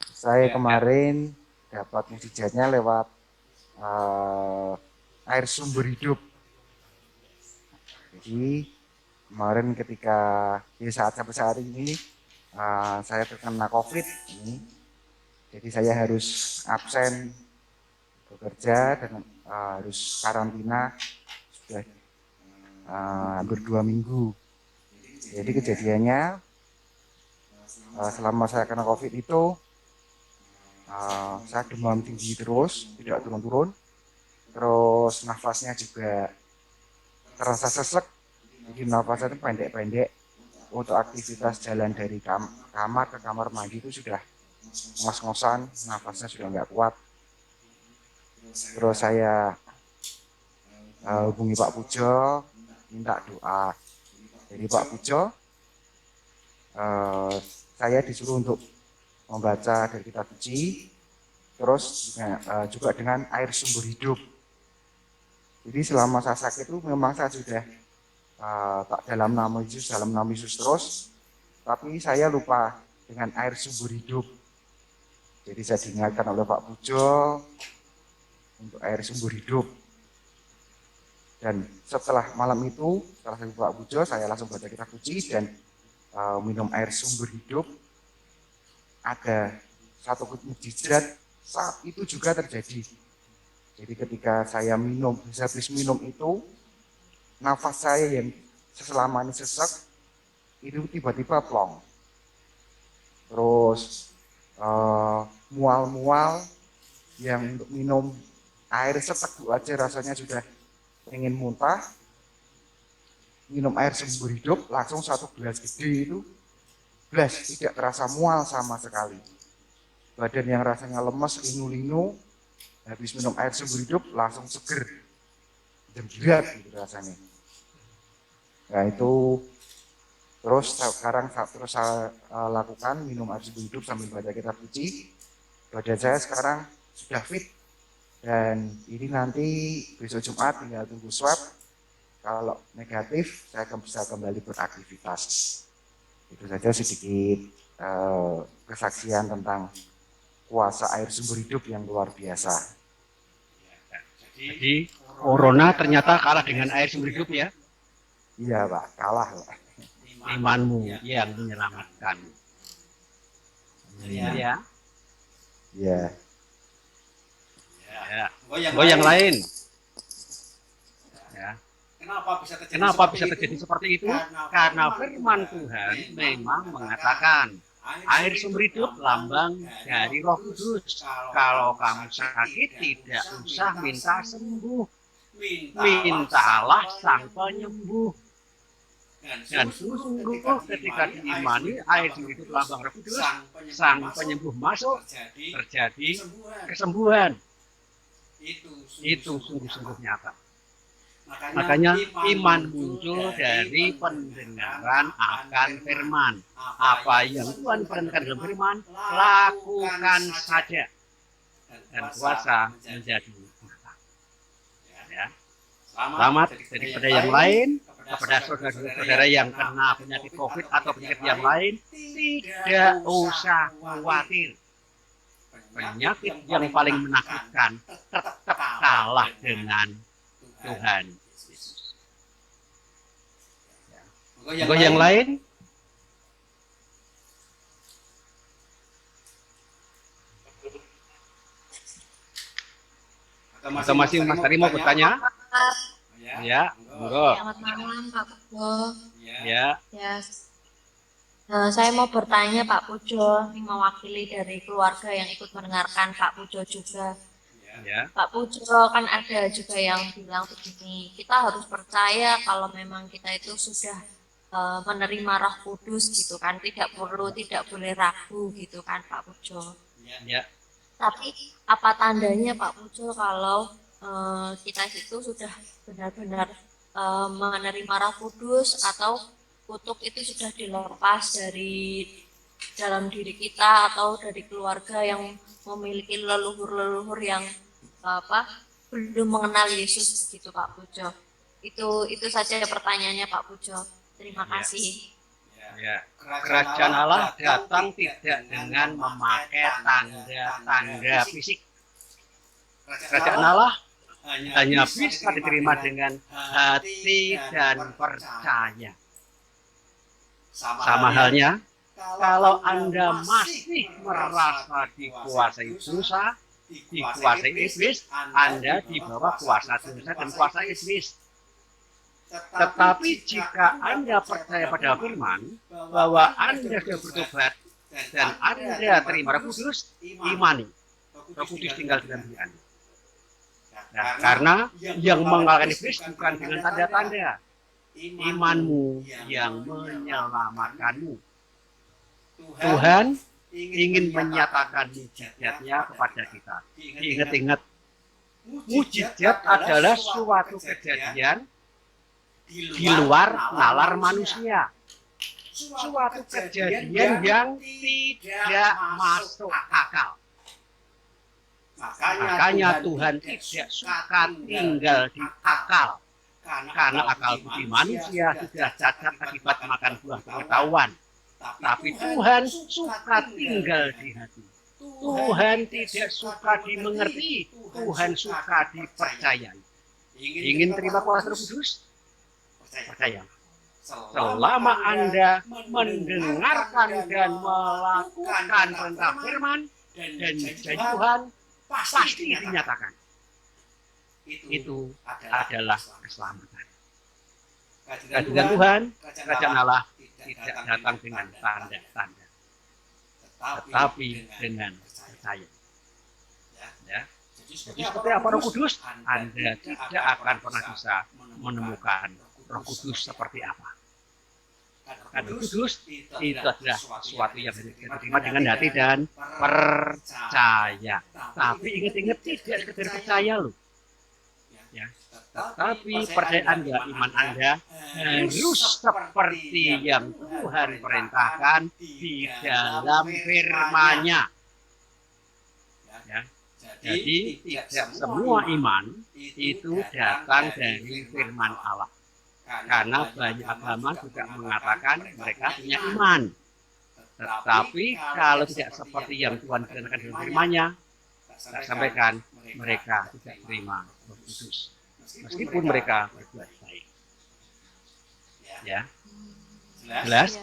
saya kemarin dapat mujizatnya lewat air sumber hidup. Jadi kemarin ketika di sampai saat ini saya terkena COVID ini, jadi saya harus absen bekerja dan harus karantina sudah hampir 2 minggu. Jadi kejadiannya selama saya kena COVID itu saya demam tinggi terus, tidak turun-turun. Terus nafasnya juga terasa sesek, jadi nafasnya itu pendek-pendek. Untuk aktivitas jalan dari kamar ke kamar mandi itu sudah ngos-ngosan, nafasnya sudah nggak kuat. Terus saya hubungi Pak Pujo, minta doa. Jadi Pak Pujo, saya disuruh untuk membaca dari kitab suci, terus juga dengan air sumber hidup. Jadi selama saya sakit itu memang saya sudah tak dalam nama Yesus terus, tapi saya lupa dengan air sumber hidup. Jadi saya diingatkan oleh Pak Pujo untuk air sumber hidup. Dan setelah malam itu, setelah saya Pak Pujo, saya langsung baca kitab suci dan minum air sumber hidup. Ada satu mujizat saat itu juga terjadi. Jadi ketika saya habis minum itu, nafas saya yang selama ini sesak, itu tiba-tiba plong. Terus mual-mual yang untuk minum air seteguk aja rasanya sudah ingin muntah. Minum air sumber hidup, langsung 1 gelas gede itu, tidak terasa mual sama sekali. Badan yang rasanya lemes, linu-linu, habis minum air sumber hidup langsung seger, gembira gitu rasanya. Nah itu terus sekarang saya lakukan minum air sumber hidup sambil baca kitab suci. Badan saya sekarang sudah fit dan ini nanti besok Jumat tinggal tunggu swab. Kalau negatif saya bisa kembali beraktivitas. Itu saja sedikit kesaksian tentang kuasa air sumber hidup yang luar biasa. Jadi corona ternyata kalah dengan air sumber hidup ya? Iya Pak, kalah Pak. Imanmu yang menyelamatkan. Ya. Iya. Ya. Monggo yang lain. Ya. Kenapa bisa terjadi seperti itu? Karena firman Tuhan memang mengatakan air sumber hidup lambang dari Roh Kudus. Kalau kamu sakit tidak usah minta sembuh, mintalah Sang Penyembuh. Dan sungguh ketika diimani air sumber hidup lambang Roh Kudus, Sang Penyembuh masuk, terjadi kesembuhan. Itu sungguh-sungguh nyata. Makanya iman muncul dari pendengaran akan firman. Apa yang Tuhan perintahkan dalam firman, lakukan saja. Dan kuasa menjadi nyata. Ya. Selamat daripada yang lain, kepada saudara-saudara yang kena penyakit COVID atau penyakit yang lain, tidak usah khawatir. Penyakit yang paling menakutkan tetap kalah dengan Tuhan. Monggo yang lain. Atau masih Mas Tari mau bertanya? Ya, monggo. Selamat malam Pak Pujo. Ya. Saya mau bertanya Pak Pujo, ini mewakili dari keluarga yang ikut mendengarkan Pak Pujo juga. Ya. Pak Pujo, kan ada juga yang bilang begini, kita harus percaya kalau memang kita itu sudah menerima Roh Kudus gitu kan, tidak boleh ragu gitu kan Pak Pujo. Ya. Tapi apa tandanya Pak Pujo kalau kita itu sudah benar-benar menerima Roh Kudus atau kutuk itu sudah dilepas dari dalam diri kita atau dari keluarga yang memiliki leluhur-leluhur yang belum mengenal Yesus begitu Pak Pujo. Itu saja pertanyaannya Pak Pujo. Terima kasih. Ya. Kerajaan Allah datang tidak dengan memakai tanda-tanda fisik. Kerajaan Allah hanya bisa diterima dengan hati dan percaya. Sama halnya, kalau Anda masih merasa dikuasai dosa, dikuasai iblis, Anda di bawah kuasa dosa dan kuasa iblis. Tetapi jika Anda percaya pada firman, bahwa Anda sudah bertobat, dan Anda terima Roh Kudus, imani. Roh Kudus tinggal dalam diri Anda. Nah, karena yang mengalahkan iblis bukan dengan tanda-tanda, imanmu yang menyelamatkanmu. Tuhan ingin menyatakan mujizatnya kepada kita. Ingat-ingat, mujizat adalah suatu kejadian di luar nalar manusia. Suatu kejadian yang tidak masuk akal. Makanya Tuhan tidak suka tinggal di akal. Karena akal budi manusia sudah cacat akibat makan buah pengetahuan. Tapi Tuhan suka tinggal di hati. Tuhan tidak suka dimengerti. Tuhan suka dipercayai. Ingin terima kuasa Roh Kudus? Percaya. Selama Anda mendengarkan dan melakukan perintah firman dan janji Tuhan, pasti dinyatakan. Itu adalah keselamatan. Kerajaan Tuhan, kerajaan Allah tidak datang dengan tanda-tanda, tetapi dengan percaya. Ya. Jadi seperti apa Roh Kudus? Anda tidak akan pernah bisa menemukan Roh Kudus seperti apa. Karena Roh Kudus itu adalah sesuatu yang diterima dengan hati dan percaya. Tapi ingat-ingat tidak sekedar percaya loh. Ya. Tetapi percaya Anda, iman Anda harus seperti yang Tuhan perintahkan di dalam firman-Nya. Ya. Jadi tidak semua iman itu datang dari firman Allah. Karena banyak agama juga mengatakan mereka punya iman. Tetapi kalau tidak seperti yang Tuhan perintahkan dalam firman-Nya, saya sampaikan mereka tidak terima Roh Kudus. Meskipun mereka berbuat baik. Ya. Jelas?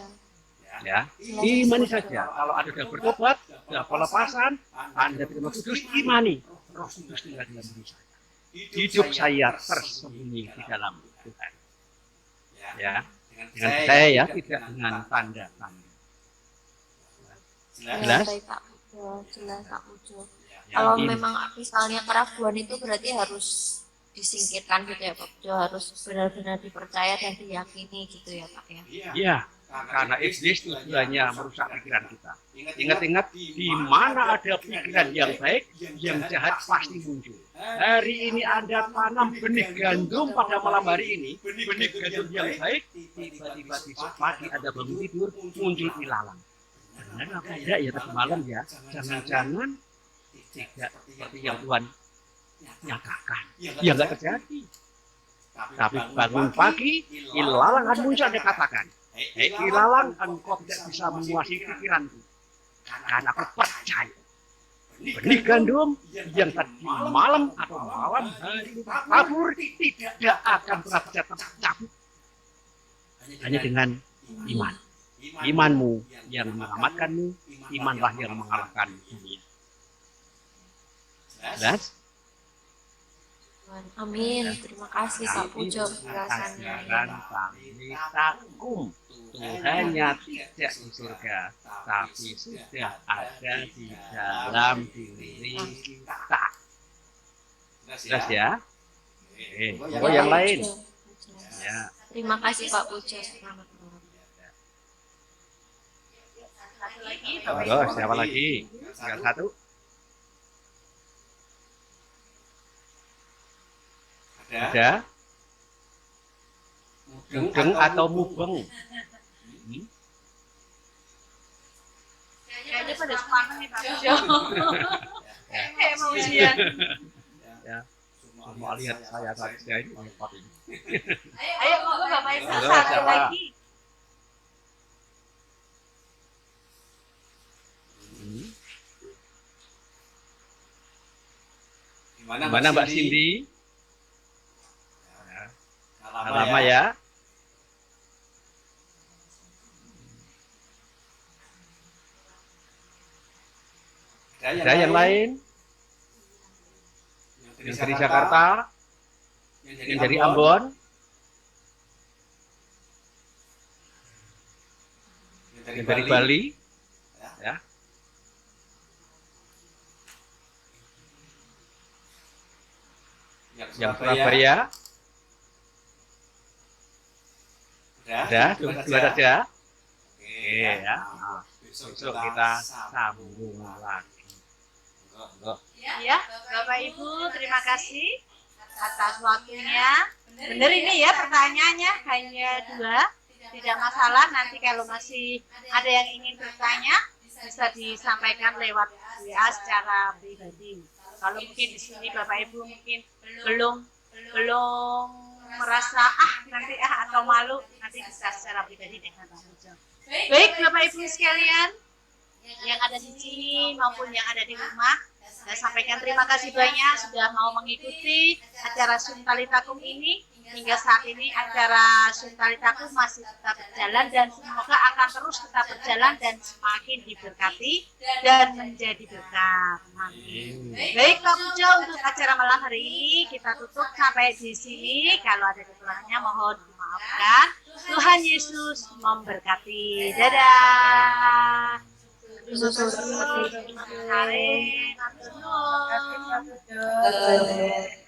Ya. Imani saja. Kalau Anda sudah bertobat, sudah pelepasan, Anda terima Roh Kudus, imani. Roh Kudus tinggal dalam diri saya. Hidup saya tersembunyi di dalam Tuhan. Ya, dengan percaya ya, tidak dengan tanda-tanda. Ya, Jelas? baik Pak Pujo, jelas Pak Pujo. Ya, Kalau ini. memang misalnya keraguan itu berarti harus disingkirkan gitu ya Pak Pujo, harus benar-benar dipercaya dan diyakini gitu ya Pak ya. Ya, karena iblis tujuannya merusak pikiran kita. Ingat-ingat, di mana ada pikiran yang baik, yang jahat pasti muncul. Hari ini Anda tanam benih gandum pada malam hari ini, benih gandum yang baik, tiba-tiba besok pagi Anda bangun tidur, muncul ilalang. Benar apa tidak ya tadi malam ya? Jangan-jangan tidak seperti yang Tuhan nyatakan. Ya nggak terjadi. Tapi bangun pagi, ilalang akan muncul, Anda katakan, hei ilalang, engkau tidak bisa menguasai pikiranku. Karena aku percaya. Benih gandum yang tadi malam atau malam hari tabur tidak akan pernah bisa tercabut. Hanya dengan iman. Imanmu yang menyelamatkanmu, imanlah yang mengalahkan dunia. Jelas? Amin. Terima kasih Pak Pujo penjelasannya. Ajaran Talitakum, Tuhannya tidak di surga, tapi sudah ada di dalam diri kita. Jelas ya? Oh, yang lain? Ya. Terima kasih Pak Pujo. Selamat malam. Monggo, siapa lagi? Tinggal satu. Ada? Mudeng atau mubeng? Kayaknya pada semangat nih Pak Pujo. Kayak mau ujian. Ya. Semua lihat saya ini repot ini. Ayo monggo Bapak Ibu Monggo, satu siapa? lagi. Gimana Mbak Cindy? Lama ya? Ada yang lain? Yang dari Jakarta? Yang dari Ambon? Yang dari Bali? Ya. Yang Surabaya? Ada, dua saja. Oke ya. Nah, besok kita sambung lagi. Ya, Bapak Ibu, terima kasih atas waktunya. Benar ini ya pertanyaannya hanya 2, tidak masalah. Nanti kalau masih ada yang ingin bertanya bisa disampaikan lewat WA secara pribadi. Kalau mungkin di sini Bapak Ibu mungkin belum merasa nanti atau malu, nanti bisa secara pribadi dengan Pak Pujo. Baik Bapak Ibu sekalian yang ada di sini maupun yang ada di rumah, saya sampaikan terima kasih banyak sudah mau mengikuti acara Suntalitakum ini. Hingga saat ini acara Suntalitakum masih tetap berjalan dan semoga akan terus tetap berjalan dan semakin diberkati dan menjadi berkat. Amin. Baik Pak Pujo, untuk acara malam hari ini kita tutup sampai di sini. Kalau ada kekurangannya mohon dimaafkan. Tuhan Yesus memberkati. Dadah. Terima kasih.